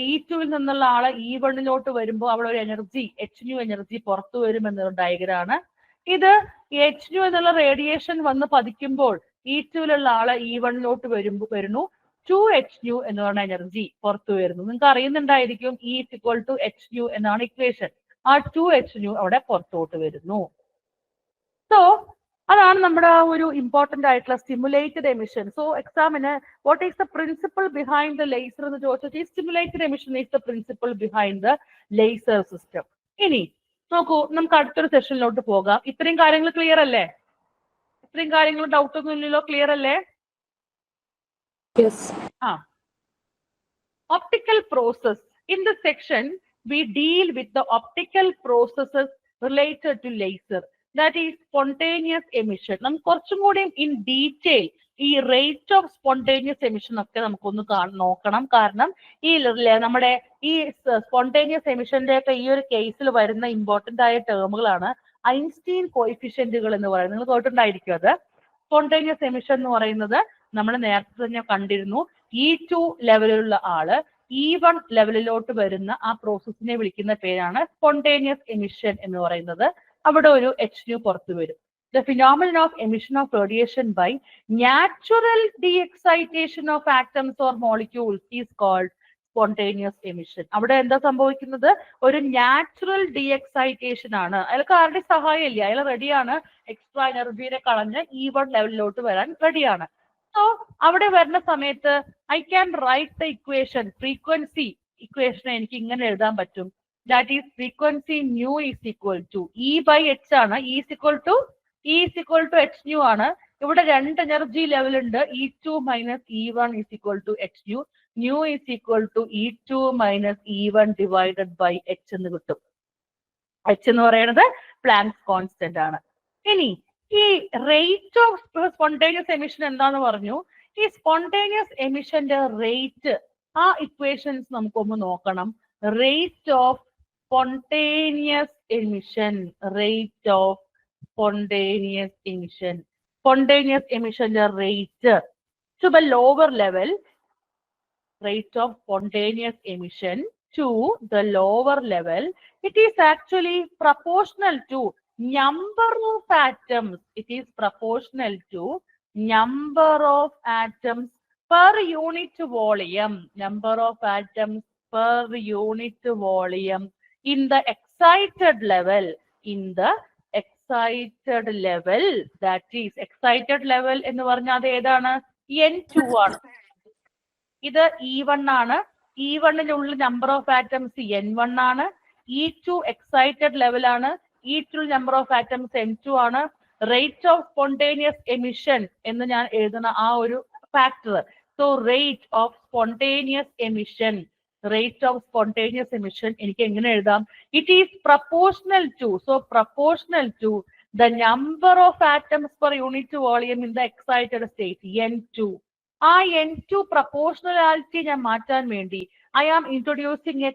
E2ൽ നിന്നുള്ള ആള് E1ലോട്ട് വരുമ്പോൾ അവിടെ ഒരു എനർജി hν എനർജി പുറത്തു വരും എന്നുള്ള ഡയഗ്രാണ് ഇത്. hν എന്നുള്ള റേഡിയേഷൻ വന്ന് പതിക്കുമ്പോൾ E2ലുള്ള ആള് E1ലോട്ട് വരുന്നു. 2hν എന്ന് പറഞ്ഞ എനർജി പുറത്തു വരുന്നു. നിങ്ങൾക്ക് അറിയുന്നുണ്ടായിരിക്കും E = hν എന്നാണ് ഇക്വേഷൻ. ആ 2hν അവിടെ പുറത്തോട്ട് വരുന്നു. സോ അതാണ് നമ്മുടെ ഒരു ഇമ്പോർട്ടന്റ് ആയിട്ടുള്ള സ്റ്റിമുലേറ്റഡ് എമിഷൻ. സോ എക്സാമിന് what is the principle behind the laser എന്ന് ചോദിച്ചാൽ stimulated emission is the principle behind the laser system. ഇനി നോക്കൂ, നമുക്ക് അടുത്തൊരു സെഷനിലോട്ട് പോകാം. ഇത്രയും കാര്യങ്ങൾ ക്ലിയർ അല്ലേ? ഇത്രയും കാര്യങ്ങൾ ഡൗട്ട് ഒന്നും ഇല്ലല്ലോ? ക്ലിയർ അല്ലേ? Optical process. In this section, we deal with the optical processes related to laser. That is spontaneous emission. നമുക്ക് കുറച്ചും കൂടി ഇൻ ഡീറ്റെയിൽ ഈ റേറ്റ് ഓഫ് സ്പോണ്ടേനിയസ് എമിഷൻ ഒക്കെ നമുക്കൊന്ന് നോക്കണം. കാരണം ഈ നമ്മുടെ ഈ സ്പോണ്ടേനിയസ് എമിഷന്റെ ഒക്കെ ഈ ഒരു കേസിൽ വരുന്ന ഇമ്പോർട്ടന്റ് ആയ ടേമുകളാണ് ഐൻസ്റ്റീൻ കോയിഫിഷ്യന്റുകൾ എന്ന് പറയുന്നത്. നിങ്ങൾ കേട്ടിട്ടുണ്ടായിരിക്കും അത്. സ്പോണ്ടേനിയസ് എമിഷൻ എന്ന് പറയുന്നത് നമ്മൾ നേരത്തെ തന്നെ കണ്ടിരുന്നു. E2 ലെവലിലുള്ള ആള് E1 ലെവലിലോട്ട് വരുന്ന ആ പ്രോസസ്സിനെ വിളിക്കുന്ന പേരാണ് സ്പോണ്ടേനിയസ് എമിഷൻ എന്ന് പറയുന്നത്. അവിടെ ഒരു hν പുറത്തു വരും. The phenomenon of emission of radiation by natural de-excitation of atoms or molecules is called spontaneous emission. അവിടെ എന്താ സംഭവിക്കുന്നത്? ഒരു നാച്ചുറൽ ഡി-എക്സൈറ്റേഷൻ ആണ്. അയാൾക്ക് ആരുടെ സഹായം ഇല്ല, അയാൾ റെഡിയാണ് എക്സ്ട്രാ എനർജിനെ കളഞ്ഞ് E1 ലെവലിലോട്ട് വരാൻ റെഡിയാണ്. സോ അവിടെ വരുന്ന സമയത്ത് I can write the equation, frequency equation എനിക്ക് ഇങ്ങനെ എഴുതാൻ പറ്റും. That is frequency nu is equal to E/h ആണ്. E is equal to hν ആണ്. ഇവിടെ രണ്ട് എനർജി ലെവൽ ഉണ്ട്. E2 minus E1 is equal to hν. Nu is equal to E2 minus E1 divided by h എന്ന് കിട്ടും. h എന്ന് പറയുന്നത് പ്ലാങ്ക്സ് കോൺസ്റ്റന്റ് ആണ്. ഇനി ഈ റേറ്റ് ഓഫ് സ്പോണ്ടേനിയസ് എമിഷൻ എന്താന്ന് പറഞ്ഞു. ഈ സ്പോണ്ടേനിയസ് എമിഷന്റെ റേറ്റ്, ആ ഇക്വേഷൻസ് നമുക്കൊന്ന് നോക്കണം. Rate of spontaneous emission, rate of spontaneous emission. Spontaneous emission rate to the lower level, rate of spontaneous emission to the lower level, it is actually proportional to number of atoms. It is proportional to number of atoms per unit volume. Number of atoms per unit volume in the excited level. In the excited level, that is excited level എന്ന് പറഞ്ഞാൽ അത് ഏതാണ്? N2 ആണ്. ഇത് E1 ആണ്. E1-ലുള്ള നമ്പർ ഓഫ് ആറ്റംസ് N1 ആണ്. E2 എക്സൈറ്റഡ് ലെവൽ ആണ്. E2 number of atoms N2 ആണ്. റേറ്റ് ഓഫ് സ്പോണ്ടേനിയസ് എമിഷൻ എന്ന് ഞാൻ എഴുതുന്ന ആ ഒരു factor. So rate of spontaneous emission, rate of spontaneous emission എനിക്ക് എങ്ങനെ എഴുതാം? It is proportional to, so proportional to the number of atoms per unit volume in the excited state, N2. ആ N2 proportionality ഞാൻ മാറ്റാൻ വേണ്ടി I am introducing a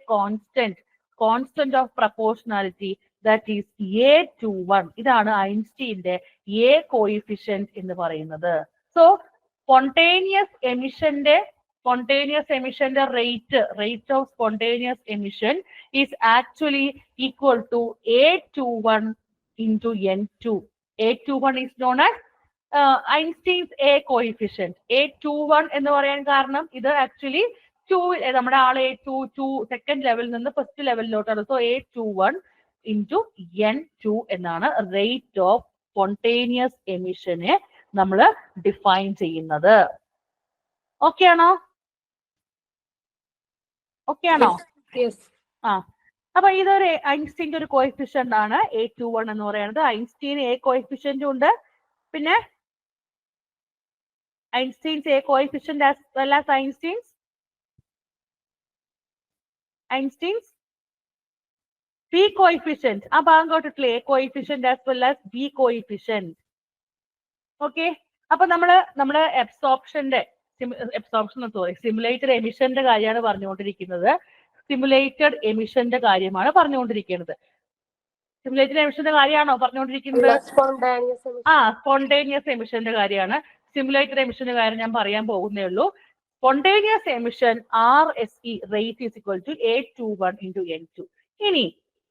constant of proportionality, that is A21. ഇതാണ് ഐൻസ്റ്റീന്റെ A കോയിഫിഷ്യന്റ് എന്ന് പറയുന്നത്. So spontaneous emission rate of spontaneous emission is actually equal to A21 into N2. A21 is known as Einstein's A coefficient. A21 എന്ന് പറയാൻ കാരണം ഇത് ആക്ച്വലി 2 നമ്മുടെ ആളെ A2 സെക്കൻഡ് ലെവലിൽ നിന്ന് first ലെവലിലോട്ടാണ്. So A21 into N2 എന്നാണ് റേറ്റ് ഓഫ് സ്പോണ്ടേനിയസ് എമിഷനെ നമ്മൾ ഡിഫൈൻ ചെയ്യുന്നത്. ഓക്കെ ആണോ? ഓക്കെ ആണോ? ആ, അപ്പൊ ഇതൊരു ഐൻസ്റ്റീന്റെ ഒരു കോയിഫിഷ്യന്റ് ആണ് A21 എന്ന് പറയുന്നത്. ഐൻസ്റ്റീൻ A കോയിഫിഷ്യന്റും ഉണ്ട്, പിന്നെ Einstein's A coefficient as well as Einstein's B coefficient. ആ ഭാഗം കേട്ടിട്ടില്ലേ? A coefficient as well as B coefficient. Okay, അപ്പൊ നമ്മള് സിമുലേറ്റഡ് എമിഷന്റെ കാര്യമാണ് പറഞ്ഞുകൊണ്ടിരിക്കുന്നത്. സിമുലേറ്റഡ് എമിഷന്റെ കാര്യമാണ് പറഞ്ഞുകൊണ്ടിരിക്കുന്നത്. സിമുലേറ്റഡ് എമിഷന്റെ കാര്യമാണോ പറഞ്ഞുകൊണ്ടിരിക്കുന്നത്? സ്പോണ്ടേനിയസ് എമിഷന്റെ കാര്യമാണ്. സിമുലേറ്റഡ് എമിഷന്റെ കാര്യം ഞാൻ പറയാൻ പോകുന്നേ ഉള്ളൂ. Spontaneous emission RSE rate is equal to A21 into N2. ഇനി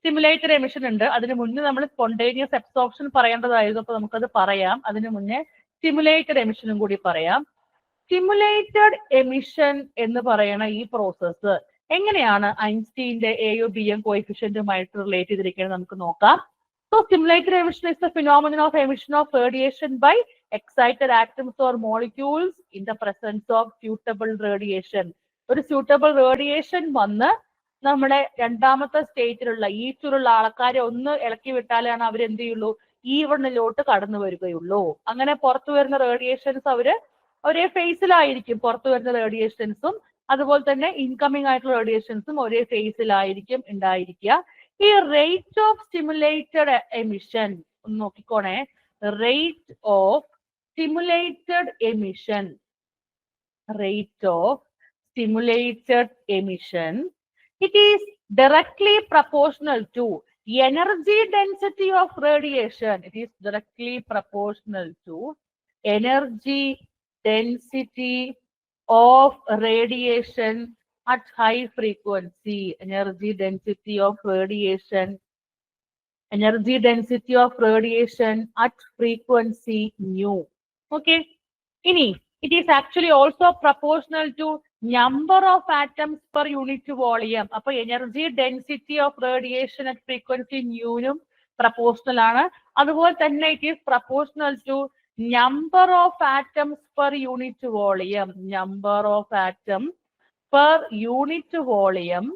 സിമുലേറ്റഡ് എമിഷൻ ഉണ്ട്. അതിന് മുന്നേ നമ്മൾ സ്പോണ്ടേനിയസ് അബ്സോർപ്ഷൻ പറയേണ്ടതായിരുന്നു. അപ്പൊ നമുക്കത് പറയാം. അതിന് മുന്നേ സിമുലേറ്റഡ് എമിഷനും കൂടി പറയാം. സിമുലേറ്റഡ് എമിഷൻ എന്ന് പറയുന്ന ഈ പ്രോസസ്സ് എങ്ങനെയാണ് ഐൻസ്റ്റീന്റെ എയും ബിയും കോയിഫിഷ്യന്റുമായിട്ട് റിലേറ്റ് ചെയ്തിരിക്കുന്നത് നമുക്ക് നോക്കാം. So simulated emission is the phenomenon of emission of radiation by excited atoms or molecules in the presence of suitable radiation. ഒരു സ്യൂട്ടബിൾ റേഡിയേഷൻ വന്ന് നമ്മുടെ രണ്ടാമത്തെ സ്റ്റേറ്റിലുള്ള E2-ലുള്ള ആൾക്കാരെ ഒന്ന് ഇളക്കി വിട്ടാലാണ് അവർ എന്ത് ചെയ്യുള്ളൂ? E1-ലോട്ട് കടന്നു വരികയുള്ളൂ. അങ്ങനെ പുറത്തു വരുന്ന റേഡിയേഷൻസ് അവര് ഒരേ ഫേസിലായിരിക്കും. പുറത്തു വരുന്ന റേഡിയേഷൻസും അതുപോലെ തന്നെ ഇൻകമിങ് ആയിട്ടുള്ള റേഡിയേഷൻസും ഒരേ ഫേസിലായിരിക്കും ഉണ്ടായിരിക്കുക. ഈ റേറ്റ് ഓഫ് സ്റ്റിമുലേറ്റഡ് എമിഷൻ ഒന്ന് നോക്കിക്കോണേ. Rate of stimulated emission. Rate of stimulated emission. It is directly proportional to energy density of radiation. It is directly proportional to energy density of radiation at high frequency. Energy density of radiation. Energy density of radiation at frequency nu. Okay. It is actually also proportional to number of atoms per unit volume. അപ്പോൾ energy density of radiation at frequency nu നും proportional ആണ്. അതുപോലെ തന്നെ it is proportional to number of atoms per unit volume. Number of atoms per unit volume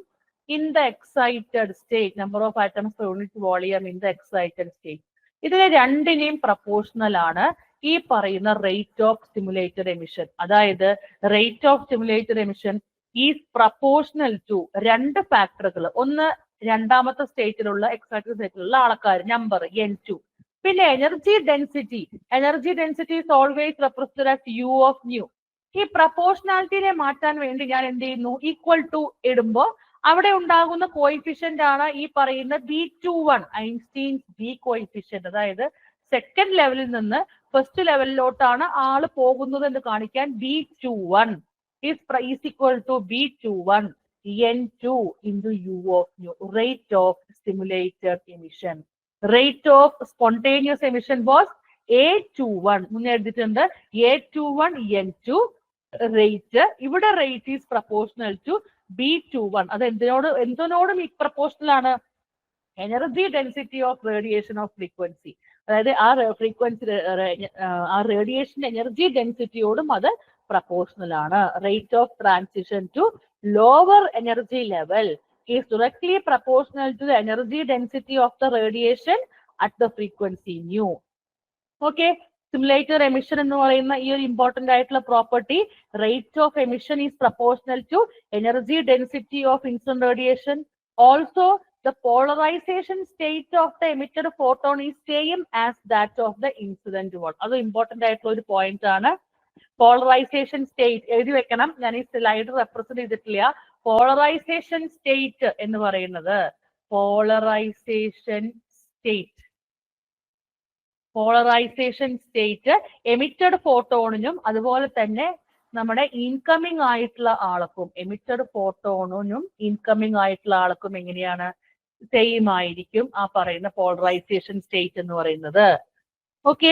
in the excited state. Number of atoms per unit volume in the excited state. ഇതിന് രണ്ടിനെയും പ്രപ്പോർഷണൽ ആണ് ഈ പറയുന്ന റേറ്റ് ഓഫ് സ്റ്റിമുലേറ്റഡ് എമിഷൻ. അതായത് rate of stimulated emission is proportional to രണ്ട് ഫാക്ടറുകൾ. ഒന്ന് രണ്ടാമത്തെ സ്റ്റേറ്റിലുള്ള എക്സൈറ്റഡ് സ്റ്റേറ്റിലുള്ള ആൾക്കാർ നമ്പർ N2. പിന്നെ energy density. Energy density is always represented as U of new. ഈ പ്രപ്പോർഷണാലിറ്റിനെ മാറ്റാൻ വേണ്ടി ഞാൻ എന്ത് ചെയ്യുന്നു, ഈക്വൽ ടു ഇടുമ്പോൾ അവിടെ ഉണ്ടാകുന്ന കോയിഫിഷ്യന്റ് ആണ് ഈ പറയുന്ന B21, ഐൻസ്റ്റീൻസ് ബി കോയിഫിഷ്യന്റ്. അതായത് സെക്കൻഡ് ലെവലിൽ നിന്ന് ഫസ്റ്റ് ലെവലിലോട്ടാണ് ആള് പോകുന്നത് എന്ന് കാണിക്കാൻ B21 is equal to B21 N2 into U of nu. Rate of stimulated emission. Rate of spontaneous emission was A21. മുന്നേ എഴുതിയിട്ടുണ്ട് A21 N2 rate. ഇവിടെ rate is proportional to B21. അത് എന്തിനോടും പ്രപ്പോർഷണൽ ആണ്? Energy density of radiation of frequency. അതായത് ആ ഫ്രീക്വൻസി ആ റേഡിയേഷൻ എനർജി ഡെൻസിറ്റിയോടും അത് പ്രപ്പോർഷണൽ ആണ്. Rate of transition to lower energy level is directly proportional to the energy density of the radiation at the frequency nu. Okay. Stimulated emission എന്ന് പറയുന്ന ഈ ഒരു ഇമ്പോർട്ടന്റ് ആയിട്ടുള്ള property, rate of emission is proportional to energy density of incident radiation. Also the polarization state of the emitted photon is same as that of the incident one. അത് ഇമ്പോർട്ടന്റ് ആയിട്ടുള്ള ഒരു പോയിന്റ് ആണ്. പോളറൈസേഷൻ സ്റ്റേറ്റ് എഴുതി വെക്കണം. ഞാൻ ഈ സ്ലൈഡ് റെപ്രസെന്റ് ചെയ്തിട്ടില്ല. പോളറൈസേഷൻ സ്റ്റേറ്റ് എന്ന് പറയുന്നത് പോളറൈസേഷൻ സ്റ്റേറ്റ് എമിറ്റഡ് ഫോട്ടോണിനും അതുപോലെ തന്നെ നമ്മുടെ ഇൻകമിങ് ആയിട്ടുള്ള ആൾക്കും, എമിറ്റഡ് ഫോട്ടോണിനും ഇൻകമിങ് ആയിട്ടുള്ള ആൾക്കും എങ്ങനെയാണ് സെയിം ആയിരിക്കും ആ പറയുന്ന പോളറൈസേഷൻ സ്റ്റേറ്റ് എന്ന് പറയുന്നത്. ഓക്കെ.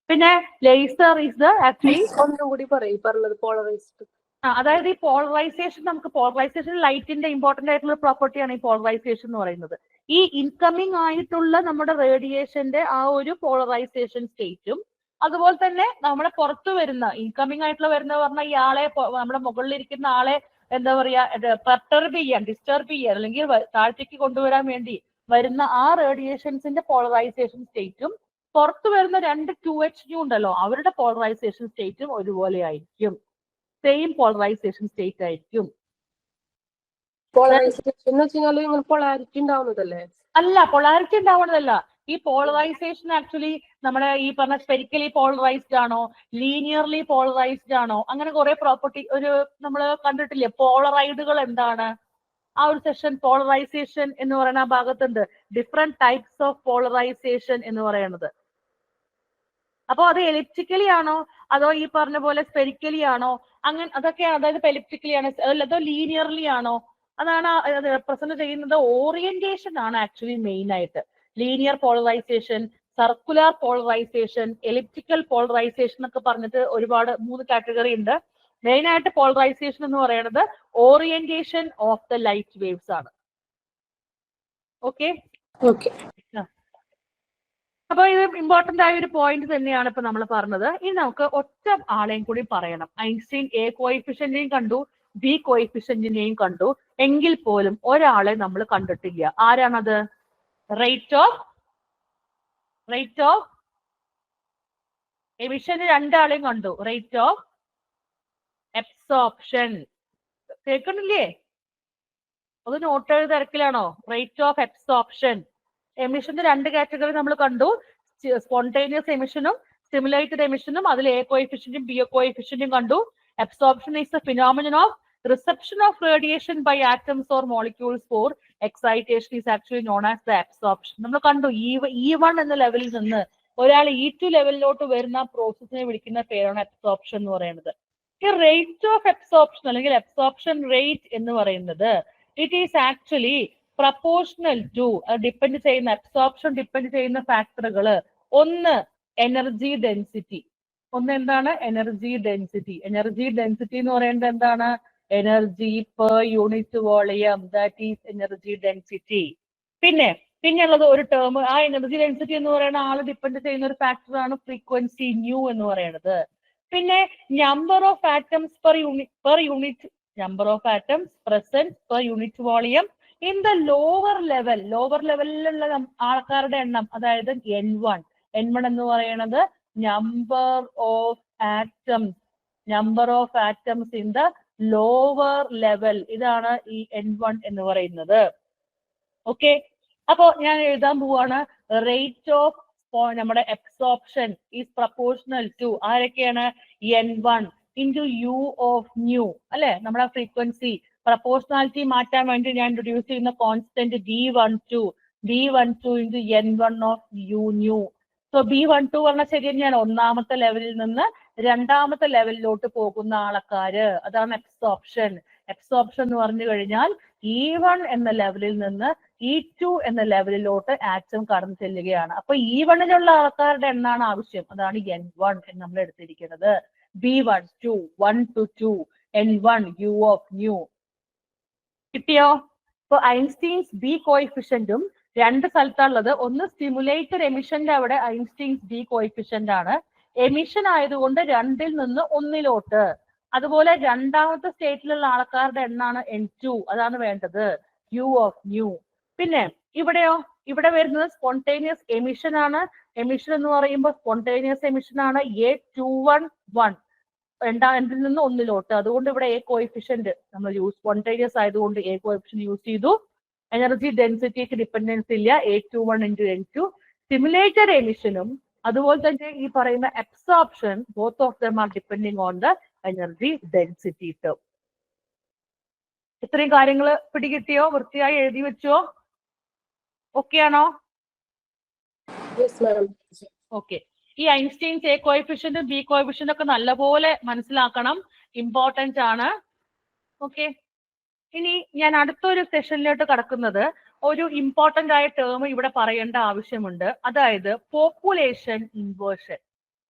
പിന്നെ ലേസർ ഇസ് ദ ആക്ച്വലി ഒന്നുകൂടി പറയും പറഞ്ഞത് പോളറൈസ്ഡ്. അതായത് ഈ പോളറൈസേഷൻ, നമുക്ക് പോളറൈസേഷൻ ലൈറ്റിന്റെ ഇമ്പോർട്ടന്റ് ആയിട്ടുള്ള പ്രോപ്പർട്ടിയാണ് ഈ പോളറൈസേഷൻ എന്ന് പറയുന്നത്. ഈ ഇൻകമിങ് ആയിട്ടുള്ള നമ്മുടെ റേഡിയേഷന്റെ ആ ഒരു പോളറൈസേഷൻ സ്റ്റേറ്റും അതുപോലെ തന്നെ നമ്മുടെ പുറത്തു വരുന്ന ഇൻകമിങ് ആയിട്ടുള്ള വരുന്ന പറഞ്ഞാൽ ഇയാളെ നമ്മുടെ മുകളിലിരിക്കുന്ന ആളെ എന്താ പറയാ ഡിസ്റ്റർബ് ചെയ്യാൻ അല്ലെങ്കിൽ താഴ്ചയ്ക്ക് കൊണ്ടുവരാൻ വേണ്ടി വരുന്ന ആ റേഡിയേഷൻസിന്റെ പോളറൈസേഷൻ സ്റ്റേറ്റും പുറത്തു വരുന്ന രണ്ട് 2H ഉണ്ടല്ലോ അവരുടെ പോളറൈസേഷൻ സ്റ്റേറ്റും ഒരുപോലെ ആയിരിക്കും. സെയിം പോളറൈസേഷൻ സ്റ്റേറ്റ് ആയിരിക്കും. പോളറൈസേഷൻ എന്ന് വെച്ചാൽ പൊളാരിറ്റി ഉണ്ടാവുന്നതല്ലേ? അല്ല, പൊളാരിറ്റി ഉണ്ടാവുന്നതല്ല. ഈ പോളറൈസേഷൻ ആക്ച്വലി നമ്മുടെ ഈ പറഞ്ഞ സ്പെരിക്കലി പോളറൈസ്ഡ് ആണോ, ലീനിയർലി പോളറൈസ്ഡ് ആണോ, അങ്ങനെ കുറെ പ്രോപ്പർട്ടി ഒരു നമ്മൾ കണ്ടിട്ടില്ലേ. പോളറൈഡുകൾ എന്താണ്? ആ ഒരു സെഷൻ പോളറൈസേഷൻ എന്ന് പറയുന്ന ആ ഭാഗത്തുണ്ട് ഡിഫറെന്റ് ടൈപ്സ് ഓഫ് പോളറൈസേഷൻ എന്ന് പറയുന്നത്. അപ്പൊ അത് എലിപ്റ്റിക്കലി ആണോ അതോ ഈ പറഞ്ഞ പോലെ സ്പെരിക്കലി ആണോ, അങ്ങനെ അതൊക്കെ, അതായത് എലിപ്റ്റിക്കലി ആണോ അതോ ലീനിയർലി ആണോ, അതാണ് റെപ്രസെന്റ് ചെയ്യുന്നത്. ഓറിയന്റേഷൻ ആണ് ആക്ച്വലി മെയിൻ ആയിട്ട്. Linear polarisation, circular polarisation, elliptical polarisation ഒക്കെ പറഞ്ഞിട്ട് ഒരുപാട് 3 കാറ്റഗറി ഉണ്ട്. മെയിൻ ആയിട്ട് പോളറൈസേഷൻ എന്ന് പറയുന്നത് orientation of the light waves ആണ്. ഓക്കെ. അപ്പൊ ഇത് ഇമ്പോർട്ടന്റ് ആയ ഒരു പോയിന്റ് തന്നെയാണ് ഇപ്പൊ നമ്മൾ പറഞ്ഞത്. ഇനി നമുക്ക് ഒറ്റ ആളെയും കൂടി പറയണം. ഐൻസ്റ്റീൻ എ കോയിഫിഷ്യന്റിനെയും കണ്ടു, ബി കോയിഫിഷ്യന്റിനെയും കണ്ടു, എങ്കിൽ പോലും ഒരാളെ നമ്മൾ കണ്ടിട്ടില്ല. ആരാണത്? റേറ്റ് ഓഫ് എമിഷന് രണ്ടാളെയും കണ്ടു. റേറ്റ് ഓഫ് എബ്സോർപ്ഷൻ കേൾക്കണില്ലേ? അത് നോട്ട് എഴുതി തിരക്കിലാണോ? Rate of absorption. എമിഷന്റെ 2 കാറ്റഗറി നമ്മൾ കണ്ടു, സ്പോണ്ടേനിയസ് എമിഷനും സ്റ്റിമുലേറ്റഡ് എമിഷനും അതിൽ എ കോഎഫിഷ്യന്റും ബി കോഎഫിഷ്യന്റും കണ്ടു. Absorption is the phenomenon of reception of radiation by atoms or molecules for excitation is actually known as the absorption. നമ്മൾ കണ്ടു E1 എന്ന ലെവലിൽ നിന്ന് ഒരാൾ E2 ലെവലിലോട്ട് വരുന്ന പ്രോസസ്സിനെ വിളിക്കുന്ന പേരാണ് അബ്സോർപ്ഷൻ എന്ന് പറയുന്നത്. ഈ റേറ്റ് ഓഫ് അബ്സോർപ്ഷൻ അല്ലെങ്കിൽ അബ്സോർപ്ഷൻ റേറ്റ് എന്ന് പറയുന്നത് it is actually proportional to depend ചെയ്യുന്ന അബ്സോർപ്ഷൻ ഡിപ്പെൻഡ് ചെയ്യുന്ന ഫാക്ടറുകൾ. ഒന്ന് എനർജി ഡെൻസിറ്റി. ഒന്ന് എന്താണ്? Energy density. എനർജി ഡെൻസിറ്റി എന്ന് പറയുന്നത് എന്താണ്? Energy per unit volume, that is energy density. പിന്നെയുള്ളത് ഒരു ടേം, ആ എനർജി ഡെൻസിറ്റി എന്ന് പറയുന്ന ആള് ഡിപ്പെൻഡ് ചെയ്യുന്ന ഒരു ഫാക്ടറാണ് ഫ്രീക്വൻസി ന്യൂ എന്ന് പറയുന്നത്. പിന്നെ number of atoms per unit number of atoms present per unit volume in the lower ലെവലിലുള്ള ആൾക്കാരുടെ എണ്ണം, അതായത് N1 എന്ന് പറയുന്നത് number of atoms in the lower level. ഇതാണ് ഈ N1 എന്ന് പറയുന്നത്. ഓക്കെ, അപ്പോ ഞാൻ എഴുതാൻ പോവാണ് റേറ്റ് ഓഫ് നമ്മുടെ അബ്സോർപ്ഷൻ ഈസ് പ്രപ്പോർഷണൽ ടു ആരൊക്കെയാണ്? N1 into U of new അല്ലെ? നമ്മുടെ ഫ്രീക്വൻസി പ്രപ്പോർഷണാലിറ്റി മാറ്റാൻ വേണ്ടി ഞാൻ ഇൻട്രൊഡ്യൂസ് ചെയ്യുന്ന constant B12 into N1 of U new. So B12 പറഞ്ഞാൽ ശരി തന്നെയാണ്, ഒന്നാമത്തെ ലെവലിൽ നിന്ന് രണ്ടാമത്തെ ലെവലിലോട്ട് പോകുന്ന ആൾക്കാര്, അതാണ് അബ്സോർപ്ഷൻ. അബ്സോർപ്ഷൻ എന്ന് പറഞ്ഞു കഴിഞ്ഞാൽ E1 എന്ന ലെവലിൽ നിന്ന് E2 എന്ന ലെവലിലോട്ട് ആറ്റം കടന്നു ചെല്ലുകയാണ്. അപ്പൊ E1ലുള്ള ആൾക്കാരുടെ എണ്ണാണ് ആവശ്യം, അതാണ് N1 എന്ന് നമ്മൾ എടുത്തിരിക്കുന്നത്. B12 1 to 2 N1 U of new. കിട്ടിയോ? ഇപ്പൊ ഐൻസ്റ്റീൻസ് ബി കോയിഫിഷ്യന്റും രണ്ട് സ്ഥലത്താണുള്ളത്. ഒന്ന് സ്റ്റിമുലേറ്റഡ് എമിഷന്റെ അവിടെ ഐൻസ്റ്റീൻസ് ബി കോയിഫിഷ്യന്റ് ആണ്. എമിഷൻ ആയതുകൊണ്ട് 2ൽ നിന്ന് 1ലോട്ട്. അതുപോലെ രണ്ടാമത്തെ സ്റ്റേറ്റിലുള്ള ആൾക്കാരുടെ എണ്ണാണ് N2, അതാണ് വേണ്ടത്, U ഓഫ് ന്യൂ. പിന്നെ ഇവിടെയോ? ഇവിടെ വരുന്നത് സ്പോണ്ടേനിയസ് എമിഷൻ ആണ്. എമിഷൻ എന്ന് പറയുമ്പോൾ സ്പോണ്ടേനിയസ് എമിഷൻ ആണ് A21 2ൽ നിന്ന് 1ലോട്ട്. അതുകൊണ്ട് ഇവിടെ എ കോയിഫിഷ്യന്റ് നമ്മൾ സ്പോണ്ടേനിയസ് ആയതുകൊണ്ട് എ കോയിഫിഷ്യന്റ് യൂസ് ചെയ്തു. എനർജി ഡെൻസിറ്റിക്ക് ഡിപ്പെൻഡൻസ് ഇല്ല, A21 ഇൻറ്റു N2. സ്റ്റിമുലേറ്റഡ് എമിഷനും അതുപോലെ തന്നെ ഈ പറയുന്ന absorption, both of them are depending on the energy density term. ഇത്രയും കാര്യങ്ങൾ പിടികിട്ടിയോ? വൃത്തിയായി എഴുതി വെച്ചോ? ഓക്കെ ആണോ? ഓക്കെ. ഈ ഐൻസ്റ്റീൻസ് എ കോയിഫിഷ്യന്റും ബി കോയിഫിഷ്യന്റും ഒക്കെ നല്ലപോലെ മനസ്സിലാക്കണം, ഇമ്പോർട്ടന്റ് ആണ്. ഓക്കെ, ഇനി ഞാൻ അടുത്തൊരു സെഷനിലോട്ട് കടക്കുന്നത് ഒരു ഇമ്പോർട്ടന്റ് ആയ ടേം ഇവിടെ പറയേണ്ട ആവശ്യമുണ്ട്, അതായത് പോപ്പുലേഷൻ ഇൻവേർഷൻ.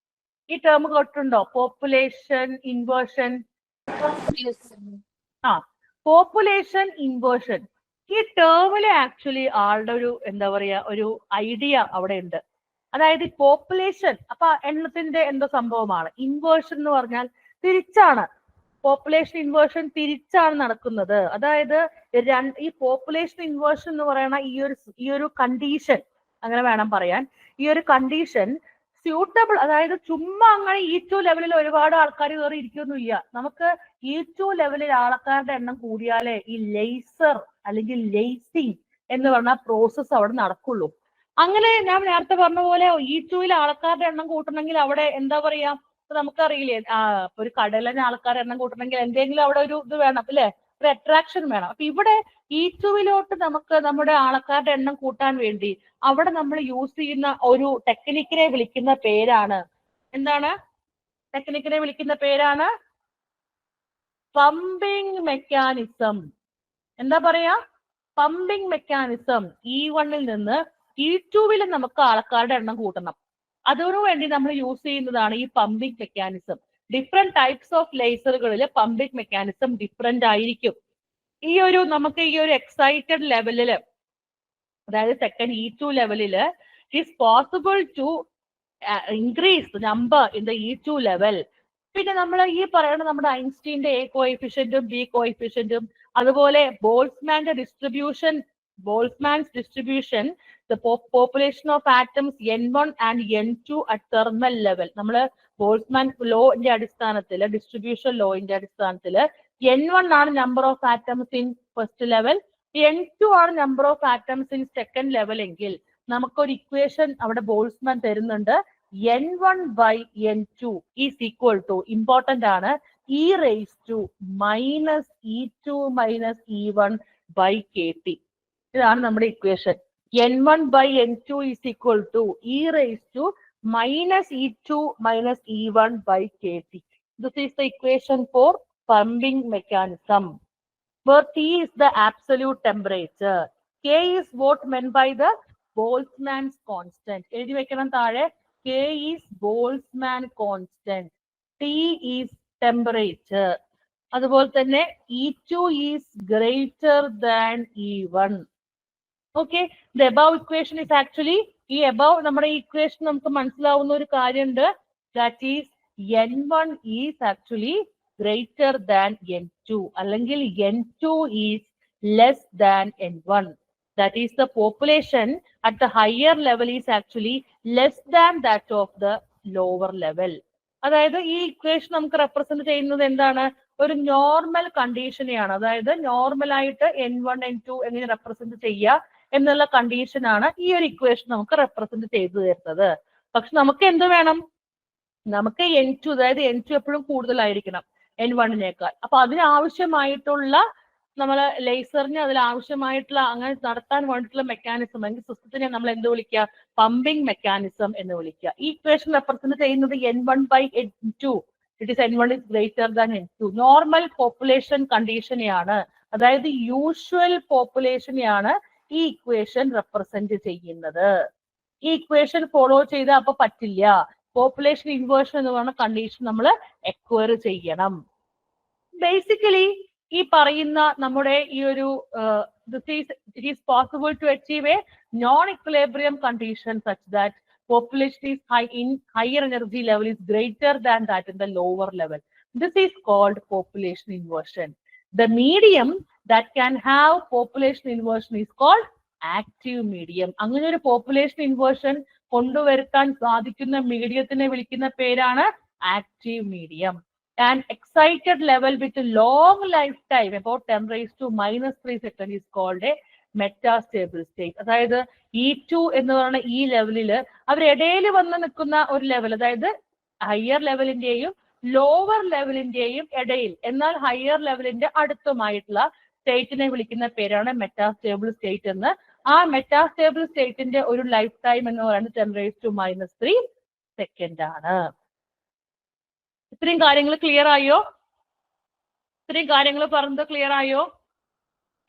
ഈ ടേം കേട്ടിട്ടുണ്ടോ? Population inversion. പോപ്പുലേഷൻ ഇൻവേർഷൻ ഈ ടേമില് ആക്ച്വലി ആളുടെ ഒരു എന്താ പറയാ ഒരു ഐഡിയ അവിടെ ഉണ്ട്. അതായത് പോപ്പുലേഷൻ അപ്പൊ എണ്ണത്തിന്റെ എന്തോ സംഭവമാണ്. ഇൻവേർഷൻ എന്ന് പറഞ്ഞാൽ തിരിച്ചാണ്. പോപ്പുലേഷൻ ഇൻവേർഷൻ തിരിച്ചാണ് നടക്കുന്നത്. അതായത് ഈ പോപ്പുലേഷൻ ഇൻവേർഷൻ എന്ന് പറയുന്ന ഈ ഒരു കണ്ടീഷൻ, അങ്ങനെ വേണം പറയാൻ, ഈ ഒരു കണ്ടീഷൻ സ്യൂട്ടബിൾ, അതായത് ചുമ്മാ അങ്ങനെ E2 ലെവലിൽ ഒരുപാട് ആൾക്കാർ കയറി ഇരിക്കൊന്നുമില്ല. നമുക്ക് E2 ലെവലിൽ ആൾക്കാരുടെ എണ്ണം കൂടിയാലേ ഈ ലേസർ അല്ലെങ്കിൽ ലേസിങ് എന്ന് പറഞ്ഞ പ്രോസസ്സ് അവിടെ നടക്കുള്ളൂ. അങ്ങനെ ഞാൻ നേരത്തെ പറഞ്ഞ പോലെ E2 ആൾക്കാരുടെ എണ്ണം കൂട്ടണമെങ്കിൽ അവിടെ എന്താ പറയാ, നമുക്കറിയില്ലേ, ഒരു കടലിന് ആൾക്കാരുടെ എണ്ണം കൂട്ടണമെങ്കിൽ എന്തെങ്കിലും അവിടെ ഒരു ഇത് വേണം അല്ലേ, ഒരു അട്രാക്ഷൻ വേണം. അപ്പൊ ഇവിടെ E2 നമുക്ക് നമ്മുടെ ആൾക്കാരുടെ എണ്ണം കൂട്ടാൻ വേണ്ടി അവിടെ നമ്മൾ യൂസ് ചെയ്യുന്ന ഒരു ടെക്നിക്കിനെ വിളിക്കുന്ന പേരാണ് എന്താണ്? ടെക്നിക്കിനെ വിളിക്കുന്ന പേരാണ് പമ്പിംഗ് മെക്കാനിസം. എന്താ പറയാ? Pumping mechanism. E1 നിന്ന് E2 നമുക്ക് ആൾക്കാരുടെ എണ്ണം കൂട്ടണം. അതിനു വേണ്ടി നമ്മൾ യൂസ് ചെയ്യുന്നതാണ് ഈ pumping mechanism. Different types of ലേസറുകളിൽ പമ്പിംഗ് മെക്കാനിസം ഡിഫറെന്റ് ആയിരിക്കും. നമുക്ക് ഈ ഒരു എക്സൈറ്റഡ് ലെവലില്, അതായത് സെക്കൻഡ് E2 ലെവലില് it is possible to increase number in the E2 level. പിന്നെ നമ്മൾ ഈ പറയുന്ന നമ്മുടെ ഐൻസ്റ്റീന്റെ എ കോയിഫിഷ്യന്റും ബി കോയിഫിഷ്യന്റും അതുപോലെ ബോൾട്സ്മാൻസ് distribution the population of atoms N1 and N2 at thermal level. നമ്മൾ ബോൾട്സ്മാൻ ലോന്റെ അടിസ്ഥാനത്തിൽ, ഡിസ്ട്രിബ്യൂഷൻ ലോന്റെ അടിസ്ഥാനത്തിൽ N1 ആണ് number of atoms in first level, N2 ആണ് number of atoms in second level എങ്കിൽ നമുക്കൊരു ഇക്വേഷൻ അവിടെ ബോൾട്സ്മാൻ തരുന്നുണ്ട്. N1 by N2 is equal to, important ആണ്, e raised to minus E2 minus E1 by KT. ഇതാണ് നമ്മുടെ equation. N1 by N2 is equal to e raised to minus E2 minus E1 by KT. This is the equation for pumping mechanism, where T is the absolute temperature. K is what meant by the Boltzmann's constant. എഴുതി വെക്കണം താഴെ. K is Boltzmann constant. T is temperature. അതുപോലെ തന്നെ E2 is greater than E1. Okay, the above equation is actually, ഈ above നമ്മുടെ equation നമുക്ക് മനസ്സിലാവുന്ന ഒരു കാര്യമുണ്ട്. That is N1 is actually greater than N2, അല്ലെങ്കിൽ N2 is less than N1. That is, the population at the higher level is actually less than that of the lower level. അതായത് ഈ ഇക്വേഷൻ നമുക്ക് റെപ്രസെന്റ് ചെയ്യുന്നത് എന്താണ്? ഒരു നോർമൽ കണ്ടീഷനെയാണ്. അതായത് നോർമൽ ആയിട്ട് N1 N2 എങ്ങനെ റെപ്രസെന്റ് ചെയ്യുക എന്നുള്ള കണ്ടീഷനാണ് ഈ ഒരു ഇക്വേഷൻ നമുക്ക് റെപ്രസെന്റ് ചെയ്തു തരുന്നത്. പക്ഷെ നമുക്ക് എന്ത് വേണം? നമുക്ക് N2, അതായത് N2 എപ്പോഴും കൂടുതലായിരിക്കണം N1നേക്കാൾ. അപ്പൊ അതിനാവശ്യമായിട്ടുള്ള നമ്മള് ലേസറിന് അതിലാവശ്യമായിട്ടുള്ള അങ്ങനെ നടത്താൻ വേണ്ടിയിട്ടുള്ള മെക്കാനിസം അല്ലെങ്കിൽ സിസ്റ്റത്തിനെ നമ്മൾ എന്ത് വിളിക്കുക? പമ്പിംഗ് മെക്കാനിസം എന്ന് വിളിക്കുക. ഈ ഇക്വേഷൻ റെപ്രസെന്റ് ചെയ്യുന്നത് N1 by N2. It is N1 is greater than N2. Normal population കണ്ടീഷനെയാണ്, അതായത് യൂഷ്വൽ പോപ്പുലേഷനെയാണ് ഈ ഇക്വേഷൻ റെപ്രസെന്റ് ചെയ്യുന്നത്. ഈ ഇക്വേഷൻ ഫോളോ ചെയ്ത് അപ്പൊ പറ്റില്ല. പോപ്പുലേഷൻ ഇൻവേർഷൻ എന്ന് പറയുന്ന കണ്ടീഷൻ നമ്മൾ എക്വയർ ചെയ്യണം. ബേസിക്കലി ഈ പറയുന്ന നമ്മുടെ ഈ ഒരു it is possible to achieve a non-equilibrium condition such that population is higher energy level is greater than that in the lower level. This is called population inversion. The medium that can have population inversion is called active medium. അങ്ങനെ ഒരു population inversion കൊണ്ടുവരുത്താൻ സാധിക്കുന്ന മീഡിയത്തിനെ വിളിക്കുന്ന പേരാണ് active medium. An excited level with a long lifetime, about 10 raised to minus 3 seconds, is called a metastable state. അതായത് E2 എന്ന് പറയുന്ന ഈ ലെവലില് അവരിടയിൽ വന്ന് നിൽക്കുന്ന ഒരു ലെവൽ, അതായത് ഹയർ ലെവലിന്റെയും ലോവർ ലെവലിന്റെയും ഇടയിൽ എന്നാൽ ഹയർ ലെവലിന്റെ അടുത്തുമായിട്ടുള്ള സ്റ്റേറ്റിനെ വിളിക്കുന്ന പേരാണ് മെറ്റാസ്റ്റേബിൾ സ്റ്റേറ്റ് എന്ന്. ആ മെറ്റാസ്റ്റേബിൾ സ്റ്റേറ്റിന്റെ ഒരു ലൈഫ് ടൈം എന്ന് പറയുന്നത് 10 raised to minus 3 സെക്കൻഡ് ആണ്. ഇത്രയും കാര്യങ്ങൾ ക്ലിയർ ആയോ? ഇത്രയും കാര്യങ്ങൾ പറഞ്ഞത് ക്ലിയർ ആയോ?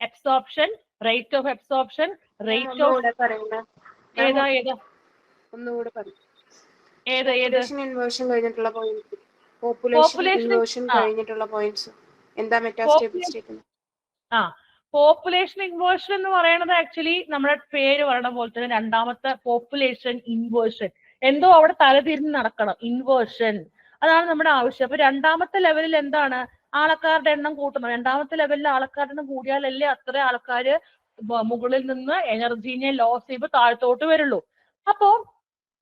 Absorption, rate of absorption, rate of ഏതാ ഏതാ ഒന്നുകൂടെ പറയും. ഏത് ഏത് ഇൻവേർഷൻ കഴിഞ്ഞിട്ടുള്ള പോയിന്റ്, പോപ്പുലേഷൻ ഇൻവേർഷൻ കഴിഞ്ഞിട്ടുള്ള പോയിന്റ്സ് എന്താ മെറ്റാസ്റ്റേബിൾ സ്റ്റേറ്റ്? പോപ്പുലേഷൻ ഇൻവേർഷൻ എന്ന് പറയുന്നത് ആക്ച്വലി നമ്മുടെ പേര് പറയണ പോലെ തന്നെ രണ്ടാമത്തെ പോപ്പുലേഷൻ ഇൻവേർഷൻ, എന്തോ അവിടെ തലതിരിഞ്ഞ് നടക്കണം, ഇൻവേർഷൻ, അതാണ് നമ്മുടെ ആവശ്യം. അപ്പൊ രണ്ടാമത്തെ ലെവലിൽ എന്താണ്? ആൾക്കാരുടെ എണ്ണം കൂട്ടണം. രണ്ടാമത്തെ ലെവലിൽ ആൾക്കാരുടെ എണ്ണം കൂടിയാലല്ലേ അത്ര ആൾക്കാര് മുകളിൽ നിന്ന് എനർജീനെ ലോസ് ചെയ്യുമ്പോൾ താഴത്തോട്ട് വരുള്ളൂ. അപ്പോ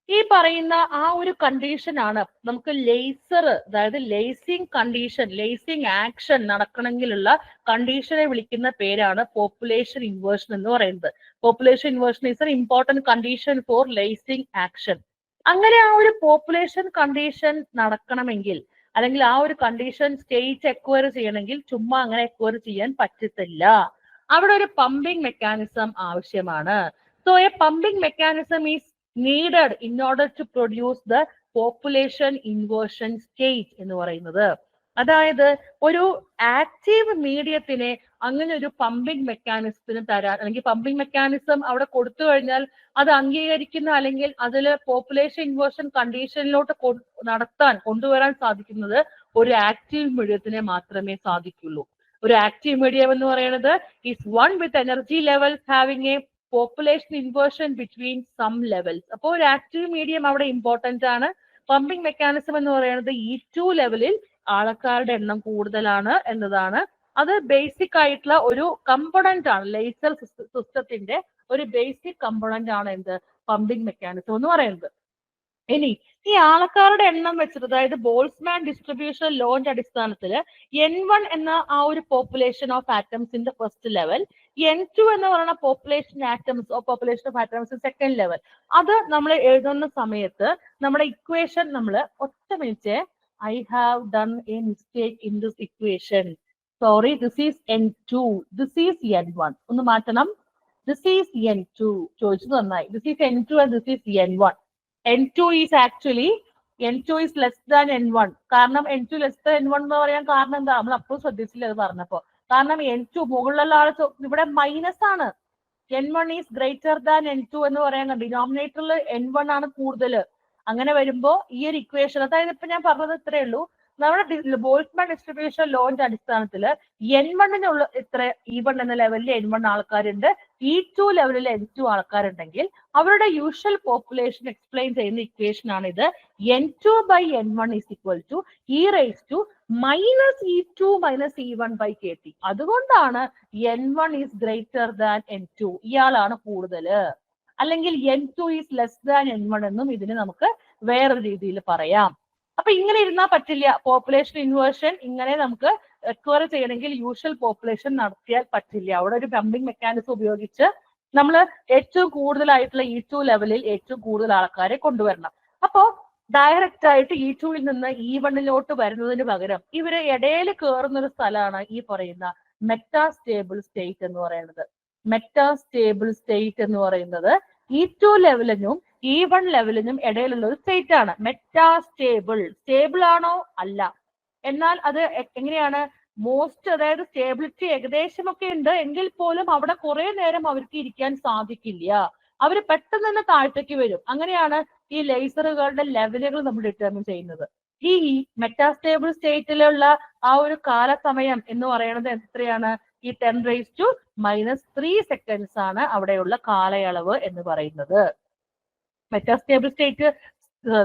ഈ പറയുന്ന ആ ഒരു കണ്ടീഷനാണ് നമുക്ക് ലേസർ, അതായത് ലേസിംഗ് കണ്ടീഷൻ, ലേസിംഗ് ആക്ഷൻ നടക്കണമെങ്കിലുള്ള കണ്ടീഷനെ വിളിക്കുന്ന പേരാണ് പോപ്പുലേഷൻ ഇൻവേർഷൻ എന്ന് പറയുന്നത്. Population inversion is N important condition for lacing action. അങ്ങനെ ആ ഒരു പോപ്പുലേഷൻ കണ്ടീഷൻ നടക്കണമെങ്കിൽ, അല്ലെങ്കിൽ ആ ഒരു കണ്ടീഷൻ സ്റ്റേറ്റ് എക്വയർ ചെയ്യണമെങ്കിൽ ചുമ്മാ അങ്ങനെ എക്വയർ ചെയ്യാൻ പറ്റത്തില്ല. അവിടെ ഒരു പമ്പിംഗ് മെക്കാനിസം ആവശ്യമാണ്. So A pumping mechanism is needed in order to produce the population inversion state എന്ന് പറയുന്നത്. അതായത് ഒരു ആക്റ്റീവ് മീഡിയത്തിനെ അങ്ങനെ ഒരു പമ്പിംഗ് മെക്കാനിസത്തിന് തരാൻ, അല്ലെങ്കിൽ പമ്പിംഗ് മെക്കാനിസം അവിടെ കൊടുത്തു കഴിഞ്ഞാൽ അത് അംഗീകരിക്കുന്ന അല്ലെങ്കിൽ അതിൽ പോപ്പുലേഷൻ ഇൻവേർഷൻ കണ്ടീഷനിലോട്ട് കൊണ്ടുവരാൻ സാധിക്കുന്നത് ഒരു ആക്റ്റീവ് മീഡിയത്തിനെ മാത്രമേ സാധിക്കുള്ളൂ. ഒരു ആക്റ്റീവ് മീഡിയം എന്ന് പറയുന്നത് is one with energy levels having a population inversion between some levels. അപ്പോൾ ഒരു ആക്റ്റീവ് മീഡിയം അവിടെ ഇമ്പോർട്ടന്റ് ആണ്. പമ്പിംഗ് മെക്കാനിസം എന്ന് പറയുന്നത് E2 ലെവലിൽ ആൾക്കാരുടെ എണ്ണം കൂടുതലാണ് എന്നതാണ്. അത് ബേസിക് ആയിട്ടുള്ള ഒരു കമ്പോണന്റ് ആണ്, ലേസർ സിസ്റ്റത്തിന്റെ ഒരു ബേസിക് കമ്പോണന്റ് ആണ് എന്ത്, പമ്പിംഗ് മെക്കാനിസം എന്ന് പറയുന്നത്. ഇനി ഈ ആൾക്കാരുടെ എണ്ണം വെച്ചിട്ട്, അതായത് ബോൾസ്മാൻ ഡിസ്ട്രിബ്യൂഷൻ ലോന്റെ അടിസ്ഥാനത്തിൽ N1 എന്ന ആ ഒരു population of atoms in the first level N2 എന്ന് പറയുന്ന population atoms population of atoms second level. അത് നമ്മൾ എഴുതുന്ന സമയത്ത് നമ്മുടെ ഇക്വേഷൻ നമ്മൾ ഒറ്റ minute, I have done A mistake in this equation. Sorry, this is N2, this is N1. ഒന്ന് മാറ്റണം. This is N2. ചോദിച്ചു നന്നായി. This is N2 and this is N1. N2 is actually N2 is less than N1. കാരണം N2 ലെസ് ദാൻ N1 എന്ന് പറയാൻ കാരണം എന്താ? നമ്മൾ അപ്പോഴും ശ്രദ്ധിച്ചില്ല അത് പറഞ്ഞപ്പോ. കാരണം N2 മുകളിലുള്ള ആള് ഇവിടെ മൈനസ് ആണ്. N1 is greater than N2 എന്ന് പറയാൻ ഡിനോമിനേറ്ററിൽ N1 ആണ് കൂടുതൽ. അങ്ങനെ വരുമ്പോ ഈ ഒരു ഇക്വേഷൻ, അതായത് ഇപ്പൊ ഞാൻ പറഞ്ഞത് ഇത്രയേ ഉള്ളൂ, നമ്മുടെ ബോൾട്ട്സ്മാൻ ഡിസ്ട്രിബ്യൂഷൻ ലോന്റെ അടിസ്ഥാനത്തിൽ N1 ഇത്ര E1 എന്ന ലെവലിൽ N1 ആൾക്കാരുണ്ട്, E2 ലെവലിൽ N2 ആൾക്കാരുണ്ടെങ്കിൽ അവരുടെ യൂഷ്വൽ പോപ്പുലേഷൻ എക്സ്പ്ലെയിൻ ചെയ്യുന്ന ഇക്വേഷൻ ആണ് ഇത്. N2 by N1 is equal to e raised to minus E2 minus E1 by KT. അതുകൊണ്ടാണ് N1 is greater than N2. ഇയാളാണ് കൂടുതൽ. അല്ലെങ്കിൽ N2 is less than N1 എന്നും ഇതിന് നമുക്ക് വേറൊരു രീതിയിൽ പറയാം. അപ്പൊ ഇങ്ങനെ ഇരുന്നാൽ പറ്റില്ല. പോപ്പുലേഷൻ ഇൻവേർഷൻ ഇങ്ങനെ നമുക്ക് റിക്കവർ ചെയ്യണമെങ്കിൽ യൂഷ്വൽ പോപ്പുലേഷൻ നടത്തിയാൽ പറ്റില്ല. അവിടെ ഒരു ബമ്പിംഗ് മെക്കാനിസം ഉപയോഗിച്ച് നമ്മൾ ഏറ്റവും കൂടുതലായിട്ടുള്ള E2 ലെവലിൽ ഏറ്റവും കൂടുതൽ ആൾക്കാരെ കൊണ്ടുവരണം. അപ്പോ ഡയറക്റ്റ് ആയിട്ട് E2-ൽ നിന്ന് E1-ലോട്ട് വരുന്നതിന് പകരം ഇവര് ഇടയിൽ കയറുന്ന ഒരു സ്ഥലമാണ് ഈ പറയുന്ന മെറ്റാസ്റ്റേബിൾ സ്റ്റേറ്റ് എന്ന് പറയുന്നത്. മെറ്റാസ്റ്റേബിൾ സ്റ്റേറ്റ് എന്ന് പറയുന്നത് E2 ലെവലിനും E1 ലെവലിനും ഇടയിലുള്ള ഒരു സ്റ്റേറ്റ് ആണ്. മെറ്റാസ്റ്റേബിൾ. സ്റ്റേബിൾ ആണോ? അല്ല. എന്നാൽ അത് എങ്ങനെയാണ്? മോസ്റ്റ്, അതായത് സ്റ്റേബിലിറ്റി ഏകദേശമൊക്കെ ഉണ്ട് എങ്കിൽ പോലും അവിടെ കുറെ നേരം അവർക്ക് ഇരിക്കാൻ സാധിക്കില്ല. അവർ പെട്ടെന്ന് തന്നെ താഴത്തേക്ക് വരും. അങ്ങനെയാണ് ഈ ലേസറുകളുടെ ലെവലുകൾ നമ്മൾ ഡിറ്റർമിൻ ചെയ്യുന്നത്. ഈ മെറ്റാസ്റ്റേബിൾ സ്റ്റേറ്റിലുള്ള ആ ഒരു കാലസമയം എന്ന് പറയുന്നത് എത്രയാണ്? ഈ 10⁻³ സെക്കൻഡ്സ് ആണ് അവിടെയുള്ള കാലയളവ് എന്ന് പറയുന്നത്. മെറ്റാസ്റ്റേബിൾ സ്റ്റേറ്റ്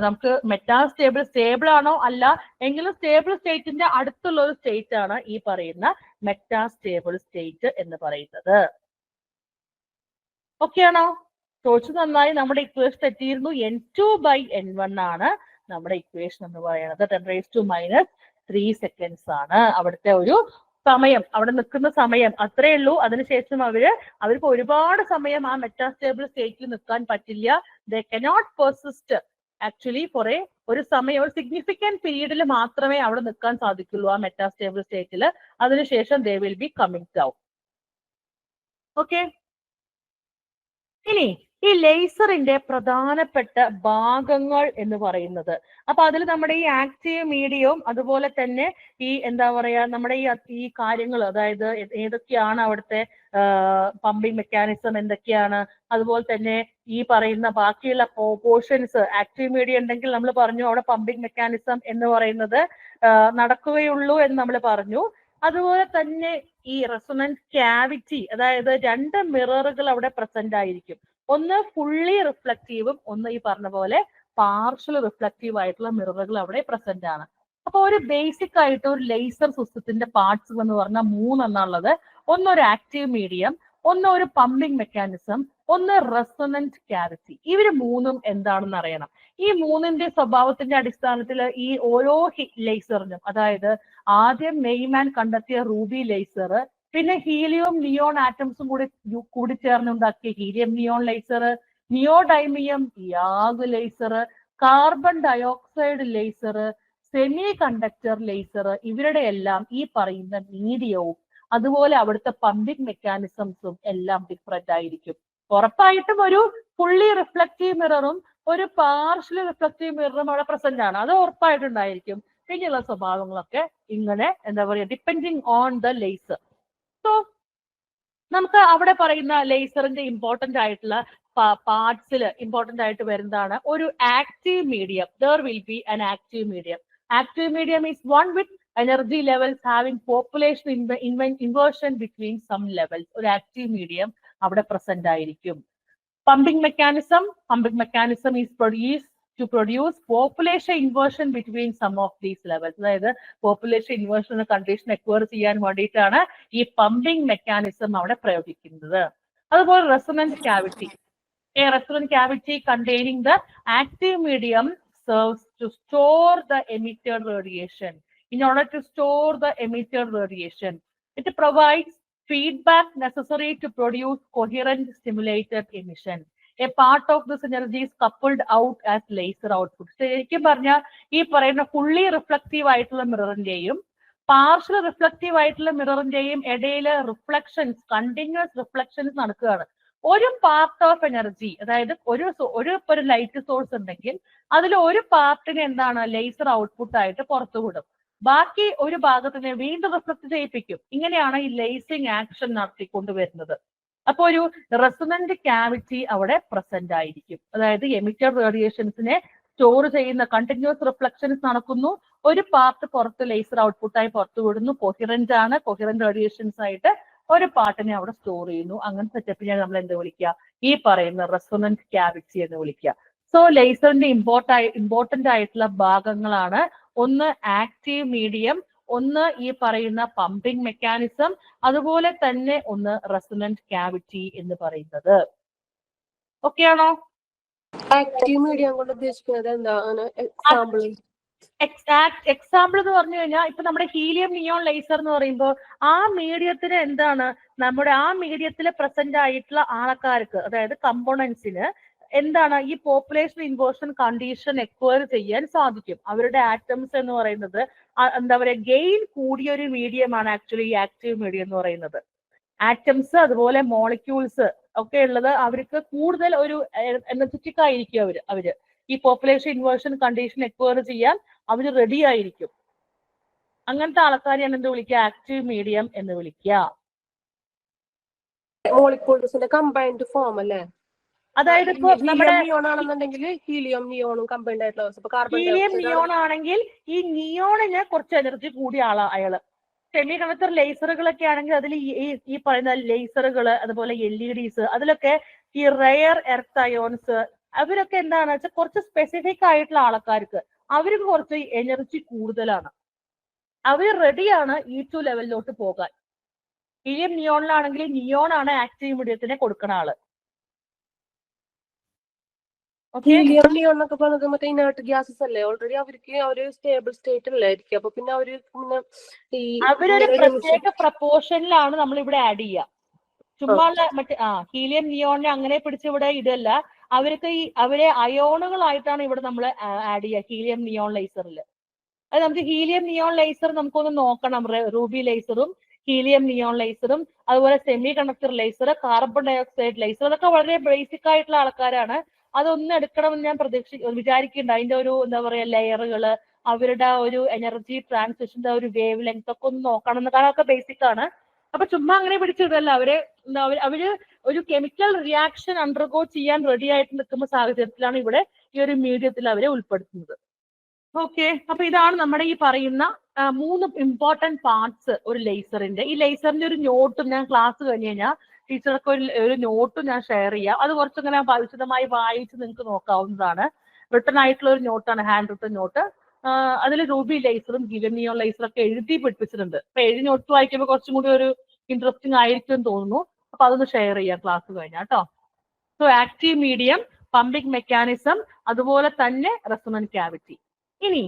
നമുക്ക് സ്റ്റേബിൾ ആണോ? അല്ല. എങ്കിലും സ്റ്റേബിൾ സ്റ്റേറ്റിന്റെ അടുത്തുള്ള ഒരു സ്റ്റേറ്റ് ആണ് ഈ പറയുന്ന മെറ്റാസ്റ്റേബിൾ സ്റ്റേറ്റ് എന്ന് പറയുന്നത്. ഓക്കെ ആണോ? ചോദിച്ചു നന്നായി. നമ്മുടെ ഇക്വേഷൻ തെറ്റിയിരുന്നു. N2 by N1 ആണ് നമ്മുടെ ഇക്വേഷൻ എന്ന് പറയുന്നത്. 10⁻³ സെക്കൻഡ്സ് ആണ് അവിടുത്തെ ഒരു സമയം, അവിടെ നിൽക്കുന്ന സമയം. അത്രേ ഉള്ളൂ. അതിനുശേഷം അവർക്ക് ഒരുപാട് സമയം ആ മെറ്റാസ്റ്റേബിൾ സ്റ്റേറ്റിൽ നിൽക്കാൻ പറ്റില്ല. They cannot persist actually for ഒരു സമയം, ഒരു സിഗ്നിഫിക്കന്റ് പീരീഡിൽ മാത്രമേ അവിടെ നിൽക്കാൻ സാധിക്കുള്ളൂ ആ മെറ്റാസ്റ്റേബിൾ സ്റ്റേറ്റിൽ. അതിനുശേഷം they will be coming down. Okay. ഇനി ഈ ലേസറിന്റെ പ്രധാനപ്പെട്ട ഭാഗങ്ങൾ എന്ന് പറയുന്നത്, അപ്പൊ അതിൽ നമ്മുടെ ഈ ആക്റ്റീവ് മീഡിയവും അതുപോലെ തന്നെ ഈ എന്താ പറയാ നമ്മുടെ ഈ കാര്യങ്ങൾ, അതായത് ഏതൊക്കെയാണ് അവിടുത്തെ പമ്പിംഗ് മെക്കാനിസം എന്തൊക്കെയാണ്, അതുപോലെ തന്നെ ഈ പറയുന്ന ബാക്കിയുള്ള പോർഷൻസ്. ആക്റ്റീവ് മീഡിയ ഉണ്ടെങ്കിൽ നമ്മൾ പറഞ്ഞു അവിടെ പമ്പിംഗ് മെക്കാനിസം എന്ന് പറയുന്നത് നടക്കുകയുള്ളൂ എന്ന് നമ്മൾ പറഞ്ഞു. അതുപോലെ തന്നെ ഈ റെസൊണൻസ് ക്യാവിറ്റി, അതായത് 2 മിററുകൾ അവിടെ പ്രസന്റ് ആയിരിക്കും. ഒന്ന് ഫുള്ളി റിഫ്ലക്റ്റീവും ഒന്ന് ഈ പറഞ്ഞ പോലെ പാർഷ്യൽ റിഫ്ലക്റ്റീവ് ആയിട്ടുള്ള മിററുകൾ അവിടെ പ്രസന്റ് ആണ്. അപ്പൊ ഒരു ബേസിക് ആയിട്ട് ഒരു ലേസർ സിസ്റ്റത്തിന്റെ പാർട്സ് എന്ന് പറഞ്ഞാൽ 3 എന്നുള്ളത്. ഒന്ന് ഒരു ആക്റ്റീവ് മീഡിയം, ഒന്ന് ഒരു പമ്പിംഗ് മെക്കാനിസം, ഒന്ന് റെസൊണന്റ് ക്യാവിറ്റി. ഇവര് 3ഉം എന്താണെന്ന് അറിയണം. ഈ 3ന്റെ സ്വഭാവത്തിന്റെ അടിസ്ഥാനത്തിൽ ഈ ഓരോ ലേസറിനും, അതായത് ആദ്യം നെയ്മാൻ കണ്ടെത്തിയ റൂബി ലേസർ, പിന്നെ ഹീലിയം നിയോൺ ആറ്റംസും കൂടി ചേർന്നുണ്ടാക്കിയ helium neon laser, neodymium YAG laser, carbon dioxide laser, semiconductor laser, ഇവരുടെ എല്ലാം ഈ പറയുന്ന മീഡിയവും അതുപോലെ അവിടുത്തെ പമ്പിംഗ് മെക്കാനിസംസും എല്ലാം ഡിഫറെന്റ് ആയിരിക്കും. ഉറപ്പായിട്ടും ഒരു ഫുള്ളി റിഫ്ലക്റ്റീവ് മിററും ഒരു പാർഷ്യലി റിഫ്ലക്റ്റീവ് മിററും അവിടെ പ്രസന്റ് ആണ്. അത് ഉറപ്പായിട്ടുണ്ടായിരിക്കും. പിന്നെയുള്ള സ്വഭാവങ്ങളൊക്കെ ഇങ്ങനെ എന്താ പറയുക, depending on the laser. So നമുക്ക് അവിടെ പറയുന്ന ലേസറിന്റെ ഇമ്പോർട്ടന്റ് ആയിട്ടുള്ള പാർട്സിൽ ഇമ്പോർട്ടന്റ് ആയിട്ട് വരുന്നതാണ് ഒരു active medium. There will be an active medium. Active medium is one with energy levels having population inversion between some levels. ഒരു ആക്റ്റീവ് മീഡിയം അവിടെ പ്രസന്റ് ആയിരിക്കും. Pumping mechanism is to produce population inversion between some of these levels. അതായത് പോപ്പുലേഷൻ ഇൻവേർഷൻ എന്ന കണ്ടീഷൻ എക്വയർ ചെയ്യാൻ വേണ്ടിയിട്ടാണ് ഈ പമ്പിംഗ് മെക്കാനിസം അവിടെ പ്രയോഗിക്കുന്നത്. അതുപോലെ resonant cavity. A resonant cavity containing the active medium serves to store the emitted radiation. In order to store the emitted radiation, it provides feedback necessary to produce coherent stimulated emission. A part of this energy is coupled out as laser output. ശരിക്കും പറഞ്ഞാൽ ഈ പറയുന്ന ഫുള്ളി റിഫ്ലക്റ്റീവ് ആയിട്ടുള്ള മിററിന്റെയും പാർഷ്യൽ റിഫ്ലക്റ്റീവ് ആയിട്ടുള്ള മിററിന്റെയും ഇടയിൽ റിഫ്ലക്ഷൻസ്, കണ്ടിന്യൂസ് റിഫ്ലക്ഷൻസ് നടക്കുകയാണ്. ഒരു പാർട്ട് ഓഫ് എനർജി, അതായത് ഒരു ലൈറ്റ് സോഴ്സ് ഉണ്ടെങ്കിൽ അതിൽ ഒരു പാർട്ടിന് എന്താണ് ലേസർ ഔട്ട്പുട്ട് ആയിട്ട് പുറത്തുവിടും, ബാക്കി ഒരു ഭാഗത്തിനെ വീണ്ടും റിഫ്ലക്ട് ചെയ്യിപ്പിക്കും. ഇങ്ങനെയാണ് ഈ ലേസിംഗ് ആക്ഷൻ നടത്തിക്കൊണ്ടുവരുന്നത്. അപ്പൊ ഒരു റെസൊണന്റ് ക്യാവിറ്റി അവിടെ പ്രസന്റ് ആയിരിക്കും. അതായത് എമിറ്റഡ് റേഡിയേഷൻസിനെ സ്റ്റോർ ചെയ്യുന്ന കണ്ടിന്യൂസ് റിഫ്ലക്ഷൻസ് നടക്കുന്നു, ഒരു പാർട്ട് പുറത്ത് ലേസർ ഔട്ട്പുട്ടായി പുറത്തു വിടുന്നു, കൊഹിറന്റ് ആണ്, കൊഹിറന്റ് റേഡിയേഷൻസ് ആയിട്ട് ഒരു പാർട്ടിനെ അവിടെ സ്റ്റോർ ചെയ്യുന്നു. അങ്ങനെ സെറ്റപ്പിനെ നമ്മൾ എന്ത് വിളിക്കുക, ഈ പറയുന്ന റെസൊണന്റ് ക്യാവിറ്റി എന്ന് വിളിക്കുക. സോ ലേസറിന്റെ ഇമ്പോർട്ടന്റ് ആയിട്ടുള്ള ഭാഗങ്ങളാണ് ഒന്ന് ആക്റ്റീവ് മീഡിയം, ഒന്ന് ഈ പറയുന്ന പമ്പിംഗ് മെക്കാനിസം, അതുപോലെ തന്നെ ഒന്ന് റെസൊണന്റ് ക്യാവിറ്റി എന്ന് പറയുന്നത്. ഓക്കെ ആണോ? ആക്റ്റീവ് മീഡിയം കൊണ്ട് ഉദ്ദേശിക്കുന്നത് എന്താണ്? എക്സാമ്പിൾ എക്സാമ്പിൾ എന്ന് പറഞ്ഞു കഴിഞ്ഞാൽ ഇപ്പൊ നമ്മുടെ ഹീലിയം നിയോൺ ലേസർ എന്ന് പറയുമ്പോൾ ആ മീഡിയത്തിന് എന്താണ്, നമ്മുടെ ആ മീഡിയത്തിൽ പ്രസന്റ് ആയിട്ടുള്ള ആൾക്കാർക്ക്, അതായത് കമ്പോണൻസിന് എന്താണ് ഈ പോപ്പുലേഷൻ ഇൻവേർഷൻ കണ്ടീഷൻ എക്വയർ ചെയ്യാൻ സാധിക്കും. അവരുടെ ആറ്റംസ് എന്ന് പറയുന്നത് എന്താ പറയുക, ഗെയിൻ കൂടിയ ഒരു മീഡിയമാണ് ആക്ച്വലി ഈ ആക്റ്റീവ് മീഡിയം എന്ന് പറയുന്നത്. ആറ്റംസ് അതുപോലെ മോളിക്യൂൾസ് ഒക്കെ ഉള്ളത് അവർക്ക് കൂടുതൽ ഒരു എനർജറ്റിക് ആയിരിക്കും. അവര് ഈ പോപ്പുലേഷൻ ഇൻവേർഷൻ കണ്ടീഷൻ എക്വയർ ചെയ്യാൻ അവര് റെഡി ആയിരിക്കും. അങ്ങനത്തെ ആൾക്കാരെയാണ് എന്ത് വിളിക്കുക, ആക്റ്റീവ് മീഡിയം എന്ന് വിളിക്കുക. മോളിക്യൂൾസിന്റെ കമ്പൈൻഡ് ഫോം അല്ലേ? അതായത് ഇപ്പൊ നമ്മുടെ നിയോൺ ആണെന്നുണ്ടെങ്കിൽ ഹീലിയം നിയോണും കമ്പൈൻഡ് ആയിട്ടുള്ള ഹീലിയം നിയോൺ ആണെങ്കിൽ ഈ നിയോണിന് കുറച്ച് എനർജി കൂടിയ അയാള്. സെമി കണ്ടക്ടർ ലേസറുകളൊക്കെ ആണെങ്കിൽ അതിൽ ഈ പറയുന്ന ലേസറുകള് അതുപോലെ LED അതിലൊക്കെ ഈ റെയർ എർത്ത് അയോൺസ് അവരൊക്കെ എന്താണെന്ന് വെച്ചാൽ കുറച്ച് സ്പെസിഫിക് ആയിട്ടുള്ള ആൾക്കാർക്ക് അവർക്ക് കുറച്ച് എനർജി കൂടുതലാണ്. അവർ റെഡിയാണ് E2 ലെവലിലോട്ട് പോകാൻ. ഹീലിയം നിയോണിലാണെങ്കിൽ നിയോൺ ആണ് ആക്റ്റീവ് മീഡിയത്തിനെ കൊടുക്കുന്ന ആള്. ഹീലിയം നിയോൺ എന്നൊക്കെ പറഞ്ഞത് മറ്റേ ഇനേർട്ട് ഗ്യാസസ് അല്ലേ? ഓൾറെഡി അവർക്ക് ഒരു സ്റ്റേബിൾ സ്റ്റേറ്റ് അല്ലായിരിക്കും. അപ്പൊ പിന്നെ അവരൊരു പ്രത്യേക പ്രപ്പോർഷനിലാണ് നമ്മൾ ഇവിടെ ആഡ് ചെയ്യുക. ചുമ്മാ മറ്റേ ഹീലിയം നിയോണിനെ അങ്ങനെ പിടിച്ച് ഇവിടെ ഇതല്ല, അവർക്ക് അവരെ അയോണുകളായിട്ടാണ് ഇവിടെ നമ്മൾ ആഡ് ചെയ്യുക ഹീലിയം നിയോൺ ലേസറിൽ. അത് നമുക്ക് ഹീലിയം നിയോൺ ലേസർ നമുക്കൊന്ന് നോക്കണം. റൂബി ലേസറും ഹീലിയം നിയോൺ ലേസറും അതുപോലെ semi conductor laser, carbon dioxide laser, അതൊക്കെ വളരെ ബേസിക് ആയിട്ടുള്ള ആൾക്കാരാണ്. അതൊന്നും എടുക്കണമെന്ന് ഞാൻ വിചാരിക്കുന്നുണ്ട്. അതിന്റെ ഒരു എന്താ പറയാ ലെയറുകള്, അവരുടെ ഒരു എനർജി ട്രാൻസിഷന്റെ ഒരു വേവ് ലെങ്ത് ഒക്കെ ഒന്ന് നോക്കണം എന്ന്, കാരണം അതൊക്കെ ബേസിക് ആണ്. അപ്പൊ ചുമ്മാ അങ്ങനെ പിടിച്ചിടല്ല. അവര് ഒരു കെമിക്കൽ റിയാക്ഷൻ അണ്ടർഗോ ചെയ്യാൻ റെഡി ആയിട്ട് നിൽക്കുന്ന സാഹചര്യത്തിലാണ് ഇവിടെ ഈ ഒരു മീഡിയത്തിൽ അവരെ ഉൾപ്പെടുത്തുന്നത്. ഓക്കെ, അപ്പൊ ഇതാണ് നമ്മുടെ ഈ പറയുന്ന 3 ഇമ്പോർട്ടന്റ് പാർട്സ് ഒരു ലേസറിന്റെ. ഈ ലേസറിന്റെ ഒരു നോട്ടും ഞാൻ ക്ലാസ് കഴിഞ്ഞ് കഴിഞ്ഞാൽ ടീച്ചർക്ക് ഒരു നോട്ടും ഞാൻ ഷെയർ ചെയ്യാം. അത് കുറച്ചിങ്ങനെ വിശദമായി വായിച്ച് നിങ്ങൾക്ക് നോക്കാവുന്നതാണ്. റിട്ടൺ ആയിട്ടുള്ള ഒരു നോട്ടാണ്, ഹാൻഡ് റിട്ടൺ നോട്ട്. അതിൽ റൂബി ലേസറും ഹീലിയം നിയോൺ ലേസറും ഒക്കെ എഴുതി പഠിപ്പിച്ചിട്ടുണ്ട്. അപ്പൊ എഴുതി നോട്ട് വായിക്കുമ്പോൾ കുറച്ചും കൂടി ഒരു ഇൻട്രസ്റ്റിംഗ് ആയിരിക്കും എന്ന് തോന്നുന്നു. അപ്പൊ അതൊന്ന് ഷെയർ ചെയ്യാം ക്ലാസ് കഴിഞ്ഞാൽ കേട്ടോ. So active medium, pumping mechanism, അതുപോലെ തന്നെ റെസൊണന്റ് ക്യാവിറ്റി. ഇനി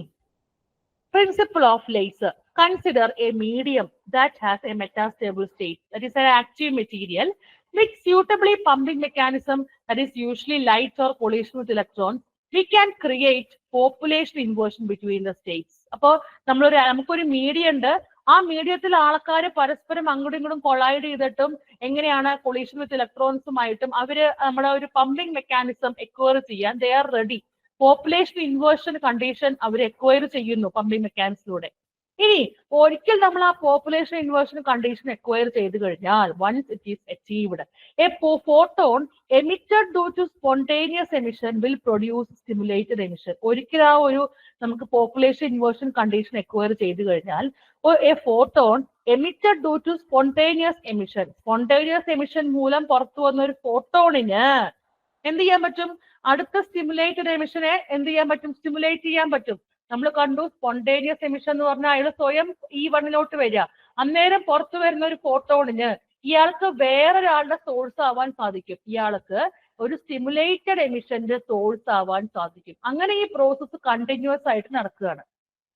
principle of laser. Consider a medium that has a metastable state, that is an active material with suitably pumping mechanism, that is usually light or collision with electrons. We can create population inversion between the states. അപ്പോ നമുക്കൊരു മീഡിയം ഉണ്ട്. ആ മീഡിയത്തിൽ ആൾക്കാർ പരസ്പരം അങ്ങോട്ടും ഇങ്ങോട്ടും കൊളൈഡ് ചെയ്തിട്ടും എങ്ങനെയാണ് കൊളീഷൻ വിത്ത് ഇലക്ട്രോൺസുമായിട്ടും അവര് നമ്മുടെ ഒരു പമ്പിംഗ് മെക്കാനിസം എക്വയർ ചെയ്യാൻ they are ready. Population inversion condition അവർ എക്വയർ ചെയ്യുന്നു പമ്പിംഗ് മെക്കാനിക്സിലൂടെ. ഇനി ഒരിക്കൽ നമ്മൾ ആ പോപ്പുലേഷൻ ഇൻവേർഷൻ കണ്ടീഷൻ എക്വയർ ചെയ്ത് കഴിഞ്ഞാൽ, once it is achieved, a photon emitted due to spontaneous emission will produce stimulated emission. ഒരിക്കൽ ആ ഒരു നമുക്ക് പോപ്പുലേഷൻ ഇൻവേർഷൻ കണ്ടീഷൻ എക്വയർ ചെയ്ത് കഴിഞ്ഞാൽ a photon emitted due to spontaneous emission മൂലം പുറത്തു വന്ന ഒരു ഫോട്ടോണിന് എന്ത് ചെയ്യാൻ പറ്റും? അടുത്ത സ്റ്റിമുലേറ്റഡ് എമിഷനെ എന്ത് ചെയ്യാൻ പറ്റും? സ്റ്റിമുലേറ്റ് ചെയ്യാൻ പറ്റും. നമ്മൾ കണ്ടു സ്പോണ്ടേനിയസ് എമിഷൻ എന്ന് പറഞ്ഞാൽ അയാൾ സ്വയം E1 വരിക. അന്നേരം പുറത്തു വരുന്ന ഒരു ഫോട്ടോണിന് ഇയാൾക്ക് വേറൊരാളുടെ സോഴ്സ് ആവാൻ സാധിക്കും. ഇയാൾക്ക് ഒരു സ്റ്റിമുലേറ്റഡ് എമിഷന്റെ സോഴ്സ് ആവാൻ സാധിക്കും. അങ്ങനെ ഈ പ്രോസസ്സ് കണ്ടിന്യൂസ് ആയിട്ട് നടക്കുകയാണ്.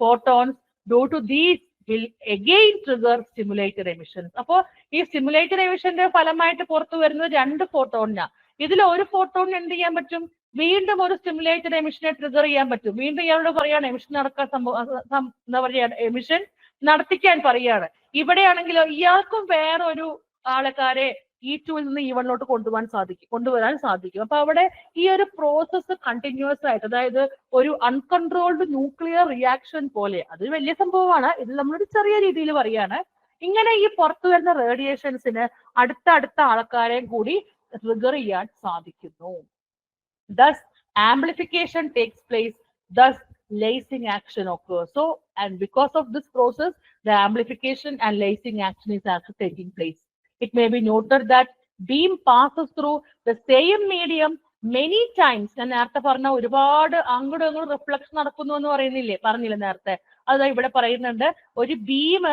Photons due to these will again trigger stimulated emissions. അപ്പോൾ ഈ സ്റ്റിമുലേറ്റഡ് എമിഷന്റെ ഫലമായിട്ട് പുറത്തു വരുന്നത് 2 ഫോട്ടോണിനാണ്. ഇതിൽ ഒരു ഫോട്ടോണിന് എന്ത് ചെയ്യാൻ പറ്റും? വീണ്ടും ഒരു സ്റ്റിമുലേറ്റഡ് എമിഷനെ ട്രിഗർ ചെയ്യാൻ പറ്റും. വീണ്ടും ഇയാളോട് പറയാണ് എമിഷൻ നടക്കാൻ എന്താ പറയുക, എമിഷൻ നടത്തിക്കാൻ പറയാണ്. ഇവിടെയാണെങ്കിലോ ഇയാൾക്കും വേറൊരു ആൾക്കാരെ E2 ൽ നിന്ന് E1 കൊണ്ടുവരാൻ സാധിക്കും. അപ്പൊ അവിടെ ഈ ഒരു പ്രോസസ്സ് കണ്ടിന്യൂസ് ആയിട്ട്, അതായത് ഒരു അൺകൺട്രോൾഡ് ന്യൂക്ലിയർ റിയാക്ഷൻ പോലെ, അത് വലിയ സംഭവമാണ്, ഇത് നമ്മളൊരു ചെറിയ രീതിയിൽ പറയാണ്. ഇങ്ങനെ ഈ പുറത്തു വരുന്ന റേഡിയേഷൻസിന് അടുത്ത ആൾക്കാരെ കൂടി ട്രിഗർ ചെയ്യാൻ സാധിക്കുന്നു. Thus amplification takes place, thus lacing action occurs. So, and because of this process, the amplification and lacing action is also taking place. It may be noted that beam passes through the same medium many times. ഞാൻ നേരത്തെ പറഞ്ഞ ഒരുപാട് അങ്ങോട്ടും റിഫ്ലക്ഷൻ നടക്കുന്നു എന്ന് പറഞ്ഞില്ല നേരത്തെ. അത് ഇവിടെ പറയുന്നുണ്ട്, ഒരു ബീം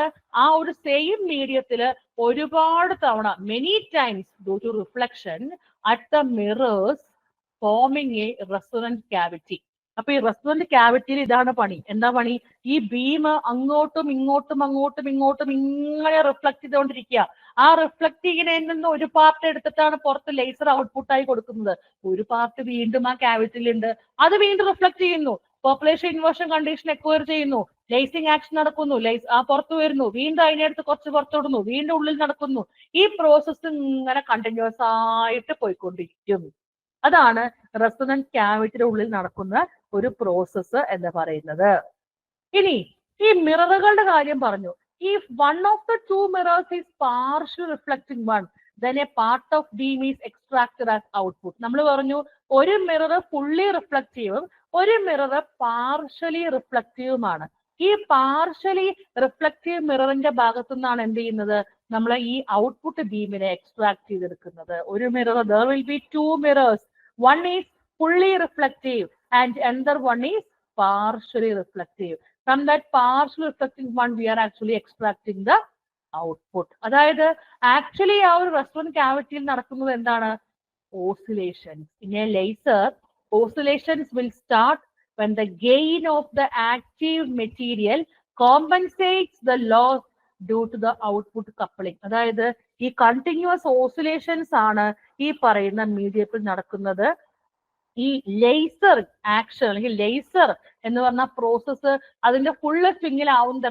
ആ ഒരു സെയിം മീഡിയത്തില് ഒരുപാട് തവണ, many times due to reflection at the mirrors forming a resonant cavity. അപ്പൊ ഈ റെസൊണന്റ് ക്യാവിറ്റിയിൽ ഇതാണ് പണി. എന്താ പണി? ഈ ബീം അങ്ങോട്ടും ഇങ്ങോട്ടും ഇങ്ങനെ റിഫ്ലക്ട് ചെയ്തുകൊണ്ടിരിക്കുക. ആ റിഫ്ലക്ട് ചെയ്യുന്നതിൽ നിന്ന് ഒരു പാർട്ട് എടുത്തിട്ടാണ് പുറത്ത് ലേസർ ഔട്ട്പുട്ടായി കൊടുക്കുന്നത്. ഒരു പാർട്ട് വീണ്ടും ആ ക്യാവിറ്റിയിലുണ്ട്, അത് വീണ്ടും റിഫ്ലക്ട് ചെയ്യുന്നു. പോപ്പുലേഷൻ ഇൻവേർഷൻ കണ്ടീഷൻ എക്വയർ ചെയ്യുന്നു, ലേസിംഗ് ആക്ഷൻ നടക്കുന്നു, പുറത്തു വരുന്നു, വീണ്ടും അതിനടുത്ത് കുറച്ച് പുറത്തോടുന്നു, വീണ്ടും ഉള്ളിൽ നടക്കുന്നു. ഈ പ്രോസസ്സ് ഇങ്ങനെ കണ്ടിന്യൂസ് ആയിട്ട് പോയിക്കൊണ്ടിരിക്കും. അതാണ് റെസൊണന്റ് ക്യാവിറ്റിയുടെ ഉള്ളിൽ നടക്കുന്ന ഒരു പ്രോസസ്സ് എന്ന് പറയുന്നത്. ഇനി ഈ മിററുകളുടെ കാര്യം പറഞ്ഞു. If one of the two mirrors is partially reflecting one, then a part of beam is extracted as output. നമ്മൾ പറഞ്ഞു ഒരു മിറർ ഫുള്ളി റിഫ്ലക്റ്റീവും ഒരു മിറർ പാർഷ്യലി റിഫ്ലക്റ്റീവുമാണ്. ഈ പാർഷ്യലി റിഫ്ലക്റ്റീവ് മിററിന്റെ ഭാഗത്തു നിന്നാണ് എന്ത് ചെയ്യുന്നത്? നമ്മൾ ഈ ഔട്ട്പുട്ട് ബീമിനെ എക്സ്ട്രാക്ട് ചെയ്തെടുക്കുന്നത്. ഒരു mirror, there will be two mirrors. One is fully reflective and another one is partially reflective. From that partially reflecting one, we are actually extracting the output. അതായത് ആക്ച്വലി ആ ഒരു റെസൊണന്റ് ക്യാവിറ്റിയിൽ നടക്കുന്നത് എന്താണ്? Oscillations. In a laser, oscillations will start when the gain of the active material compensates the loss due to the output coupling. അതായത് ഈ കണ്ടിന്യൂസ് ഓസിലേഷൻസ് ആണ് ഈ പറയുന്ന മീഡിയത്തിൽ നടക്കുന്നത്. ഈ ലേസർ ആക്ഷൻ അല്ലെങ്കിൽ ലേസർ എന്ന് പറഞ്ഞ പ്രോസസ്സ് അതിന്റെ ഫുള്ള് സ്വിങ്ങിലാവുന്നത്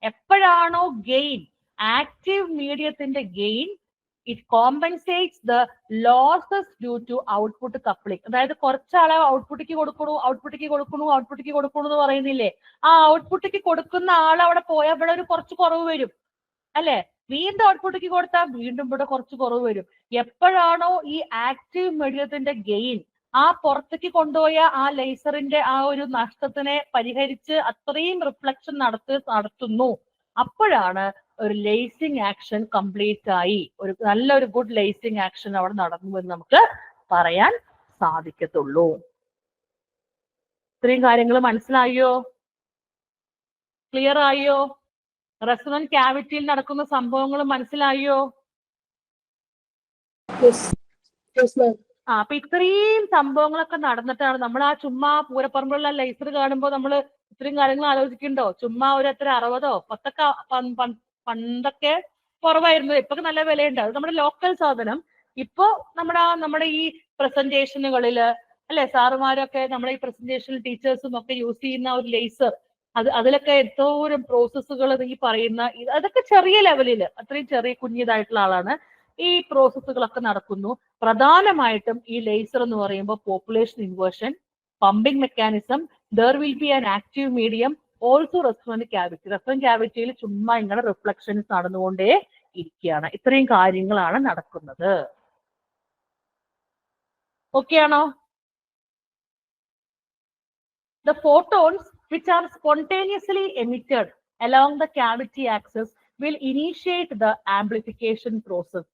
എപ്പോഴാണോ ഗെയിൻ, ആക്റ്റീവ് മീഡിയത്തിന്റെ gain, it compensates the losses due to output coupling. അതായത് കുറച്ചാളെ ഔട്ട്പുട്ടിക്ക് കൊടുക്കണു എന്ന് പറയുന്നില്ലേ, ആ ഔട്ട്പുട്ടിക്ക് കൊടുക്കുന്ന ആൾ അവിടെ പോയാൽ ഇവിടെ ഒരു കുറച്ച് കുറവ് വരും അല്ലെ, വീണ്ടും ഔട്ട്പുട്ടിക്ക് കൊടുത്താൽ വീണ്ടും ഇവിടെ കുറച്ച് കുറവ് വരും. എപ്പോഴാണോ ഈ ആക്റ്റീവ് മീഡിയത്തിന്റെ ഗെയിൻ ആ പുറത്തേക്ക് കൊണ്ടുപോയ ആ ലേസറിന്റെ ആ ഒരു നഷ്ടത്തിനെ പരിഹരിച്ച് അത്രയും റിഫ്ലക്ഷൻ നടത്തുന്നു, അപ്പോഴാണ് ഒരു ലേസിംഗ് ആക്ഷൻ കംപ്ലീറ്റ് ആയി, ഒരു നല്ലൊരു ഗുഡ് ലേസിംഗ് ആക്ഷൻ അവിടെ നടന്നു എന്ന് നമുക്ക് പറയാൻ സാധിക്കത്തുള്ളൂ. ഇത്രയും കാര്യങ്ങൾ മനസ്സിലായോ? ക്ലിയർ ആയോ? റെസൊണന്റ് ക്യാവിറ്റിയിൽ നടക്കുന്ന സംഭവങ്ങൾ മനസ്സിലായോ? അപ്പൊ ഇത്രയും സംഭവങ്ങളൊക്കെ നടന്നിട്ടാണ് നമ്മൾ ആ ചുമ്മാ പൂരപ്പറമ്പുള്ള ലേസർ കാണുമ്പോൾ നമ്മൾ ഇത്രയും കാര്യങ്ങൾ ആലോചിക്കണ്ടോ? ചുമ്മാ ഒരു എത്ര 60 10 പണ്ടൊക്കെ കുറവായിരുന്നു, ഇപ്പൊ നല്ല വിലയുണ്ട്. അത് നമ്മുടെ ലോക്കൽ സാധനം. ഇപ്പൊ നമ്മുടെ ഈ പ്രസന്റേഷനുകളില് അല്ലെ, സാറുമാരൊക്കെ നമ്മുടെ ഈ പ്രസന്റേഷൻ ടീച്ചേഴ്സും ഒക്കെ യൂസ് ചെയ്യുന്ന ഒരു ലേസർ, അതിലൊക്കെ എന്തോരം പ്രോസസ്സുകൾ ഈ പറയുന്ന അതൊക്കെ ചെറിയ ലെവലില്, അത്രയും ചെറിയ കുഞ്ഞിതായിട്ടുള്ള ആളാണ്. ഈ പ്രോസസ്സുകളൊക്കെ നടക്കുന്നു. പ്രധാനമായിട്ടും ഈ ലേസർ എന്ന് പറയുമ്പോൾ population inversion, pumping mechanism, there will be an active medium, also resonant cavity. Resonant ക്യാവിറ്റിയിൽ ചുമ്മാ ഇങ്ങനെ റിഫ്ലക്ഷൻസ് നടന്നുകൊണ്ടേ ഇരിക്കുകയാണ്. ഇത്രയും കാര്യങ്ങളാണ് നടക്കുന്നത്. ഓക്കെ ആണോ? The photons which are spontaneously emitted along the cavity axis will initiate the amplification process.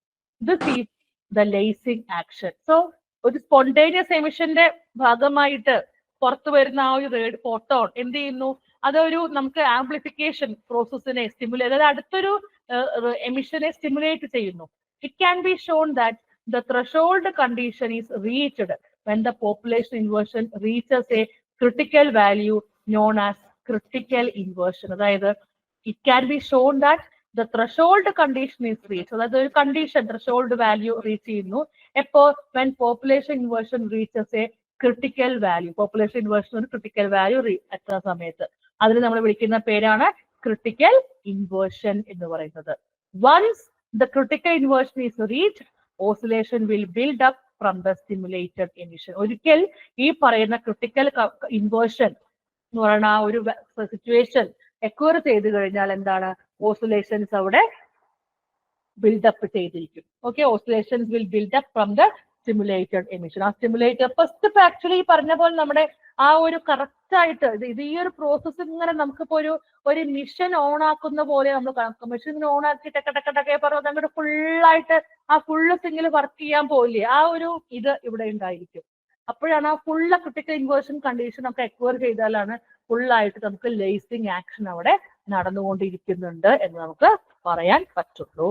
This is the lasing action. So, ഒരു സ്പോണ്ടേനിയസ് എമിഷന്റെ ഭാഗമായിട്ട് പുറത്തു വരുന്ന ആ ഒരു ഫോട്ടോൺ എന്ത് ചെയ്യുന്നു? അതൊരു നമുക്ക് ആംപ്ലിഫിക്കേഷൻ പ്രോസസ്സിനെ സ്റ്റിമുലേറ്റ്, അതായത് അടുത്തൊരു എമിഷനെ സ്റ്റിമുലേറ്റ് ചെയ്യുന്നു. It can be shown that the threshold condition is reached when the population inversion reaches a critical value known as critical inversion. അതായത് it can be shown that the threshold condition is reached. So that the condition threshold value reach ചെയ്യുന്നു എപ്പോ when population inversion reaches a critical value. Population inversion ഒരു critical value എത്തുന്ന സമയത്ത് അതിന് നമ്മൾ വിളിക്കുന്ന പേരാണ് critical inversion എന്ന് പറയുന്നത്. Once the critical inversion is reached, oscillation will build up from the stimulated emission. ഒരിക്കൽ ഈ പറയുന്ന critical inversion എന്ന് പറയുന്ന ആ ഒരു സിറ്റുവേഷൻ എക്വയർ ചെയ്ത് കഴിഞ്ഞാൽ എന്താണ് ഓസിലേഷൻസ് അവിടെ ബിൽഡപ്പ് ചെയ്തിരിക്കും. Okay, oscillations will build up from the stimulated emission. ആ സ്റ്റിമുലേറ്റഡ് ഫസ്റ്റ് ഇപ്പൊ ആക്ച്വലി പറഞ്ഞ പോലെ നമ്മുടെ ആ ഒരു കറക്റ്റ് ആയിട്ട് ഇത് ഈ ഒരു പ്രോസസ്സ് ഇങ്ങനെ നമുക്കിപ്പോ ഒരു മിഷൻ ഓൺ ആക്കുന്ന പോലെ നമ്മൾ മെഷീൻ ഓൺ ആക്കി ടക്കെ പറഞ്ഞത് അങ്ങോട്ട് ഫുള്ളായിട്ട് ആ ഫുള്ള് സിംഗിൾ വർക്ക് ചെയ്യാൻ പോയില്ലേ, ആ ഒരു ഇത് ഇവിടെ ഉണ്ടായിരിക്കും. അപ്പോഴാണ് ആ ഫുള്ള് ക്രിട്ടിക്കൽ ഇൻവേർഷൻ കണ്ടീഷൻ നമുക്ക് എക്വയർ ചെയ്താലാണ് ഫുള്ളായിട്ട് നമുക്ക് ലേസിംഗ് ആക്ഷൻ അവിടെ നടന്നുകൊണ്ടിരിക്കുന്നുണ്ട് എന്ന് നമുക്ക് പറയാൻ പറ്റുള്ളൂ.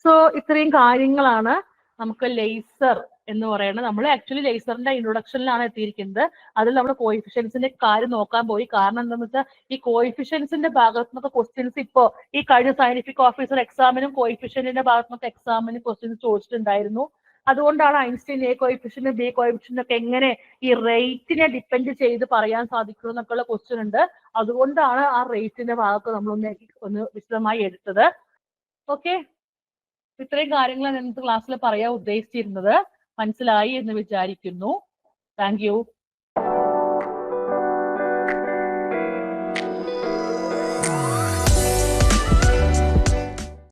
സോ ഇത്രയും കാര്യങ്ങളാണ് നമുക്ക് ലേസർ എന്ന് പറയുന്നത്. നമ്മൾ ആക്ച്വലി ലേസറിന്റെ ഇൻട്രൊഡക്ഷനിലാണ് എത്തിയിരിക്കുന്നത്. അതിൽ നമ്മൾ കോയിഫിഷ്യൻസിന്റെ കാര്യം നോക്കാൻ പോയി. കാരണം എന്താണെന്ന് വെച്ചാൽ ഈ കോയിഫിഷ്യൻസിന്റെ ഭാഗത്ത് നിന്നൊക്കെ ക്വസ്റ്റ്യൻസ് ഇപ്പോ ഈ കഴിഞ്ഞ സയന്റിഫിക് ഓഫീസർ എക്സാമിനും കോയിഫിഷ്യന്റിന്റെ ഭാഗത്ത് നിന്നൊക്കെ എക്സാമിന് ക്വസ്റ്റ്യൻസ് ചോദിച്ചിട്ടുണ്ടായിരുന്നു. അതുകൊണ്ടാണ് Einstein A coefficient B coefficient ഒക്കെ എങ്ങനെ ഈ റേറ്റിനെ ഡിപ്പെൻഡ് ചെയ്ത് പറയാൻ സാധിക്കും എന്നൊക്കെയുള്ള ക്വസ്റ്റ്യൻ ഉണ്ട്. അതുകൊണ്ടാണ് ആ റേറ്റിന്റെ ഭാഗത്ത് നമ്മൾ ഒന്ന് വിശദമായി എടുത്തത്. ഓക്കെ, ഇത്രയും കാര്യങ്ങളാണ് ഇന്നത്തെ ക്ലാസ്സിൽ പറയാൻ ഉദ്ദേശിച്ചിരുന്നത്. മനസ്സിലായി എന്ന് വിചാരിക്കുന്നു. Thank you.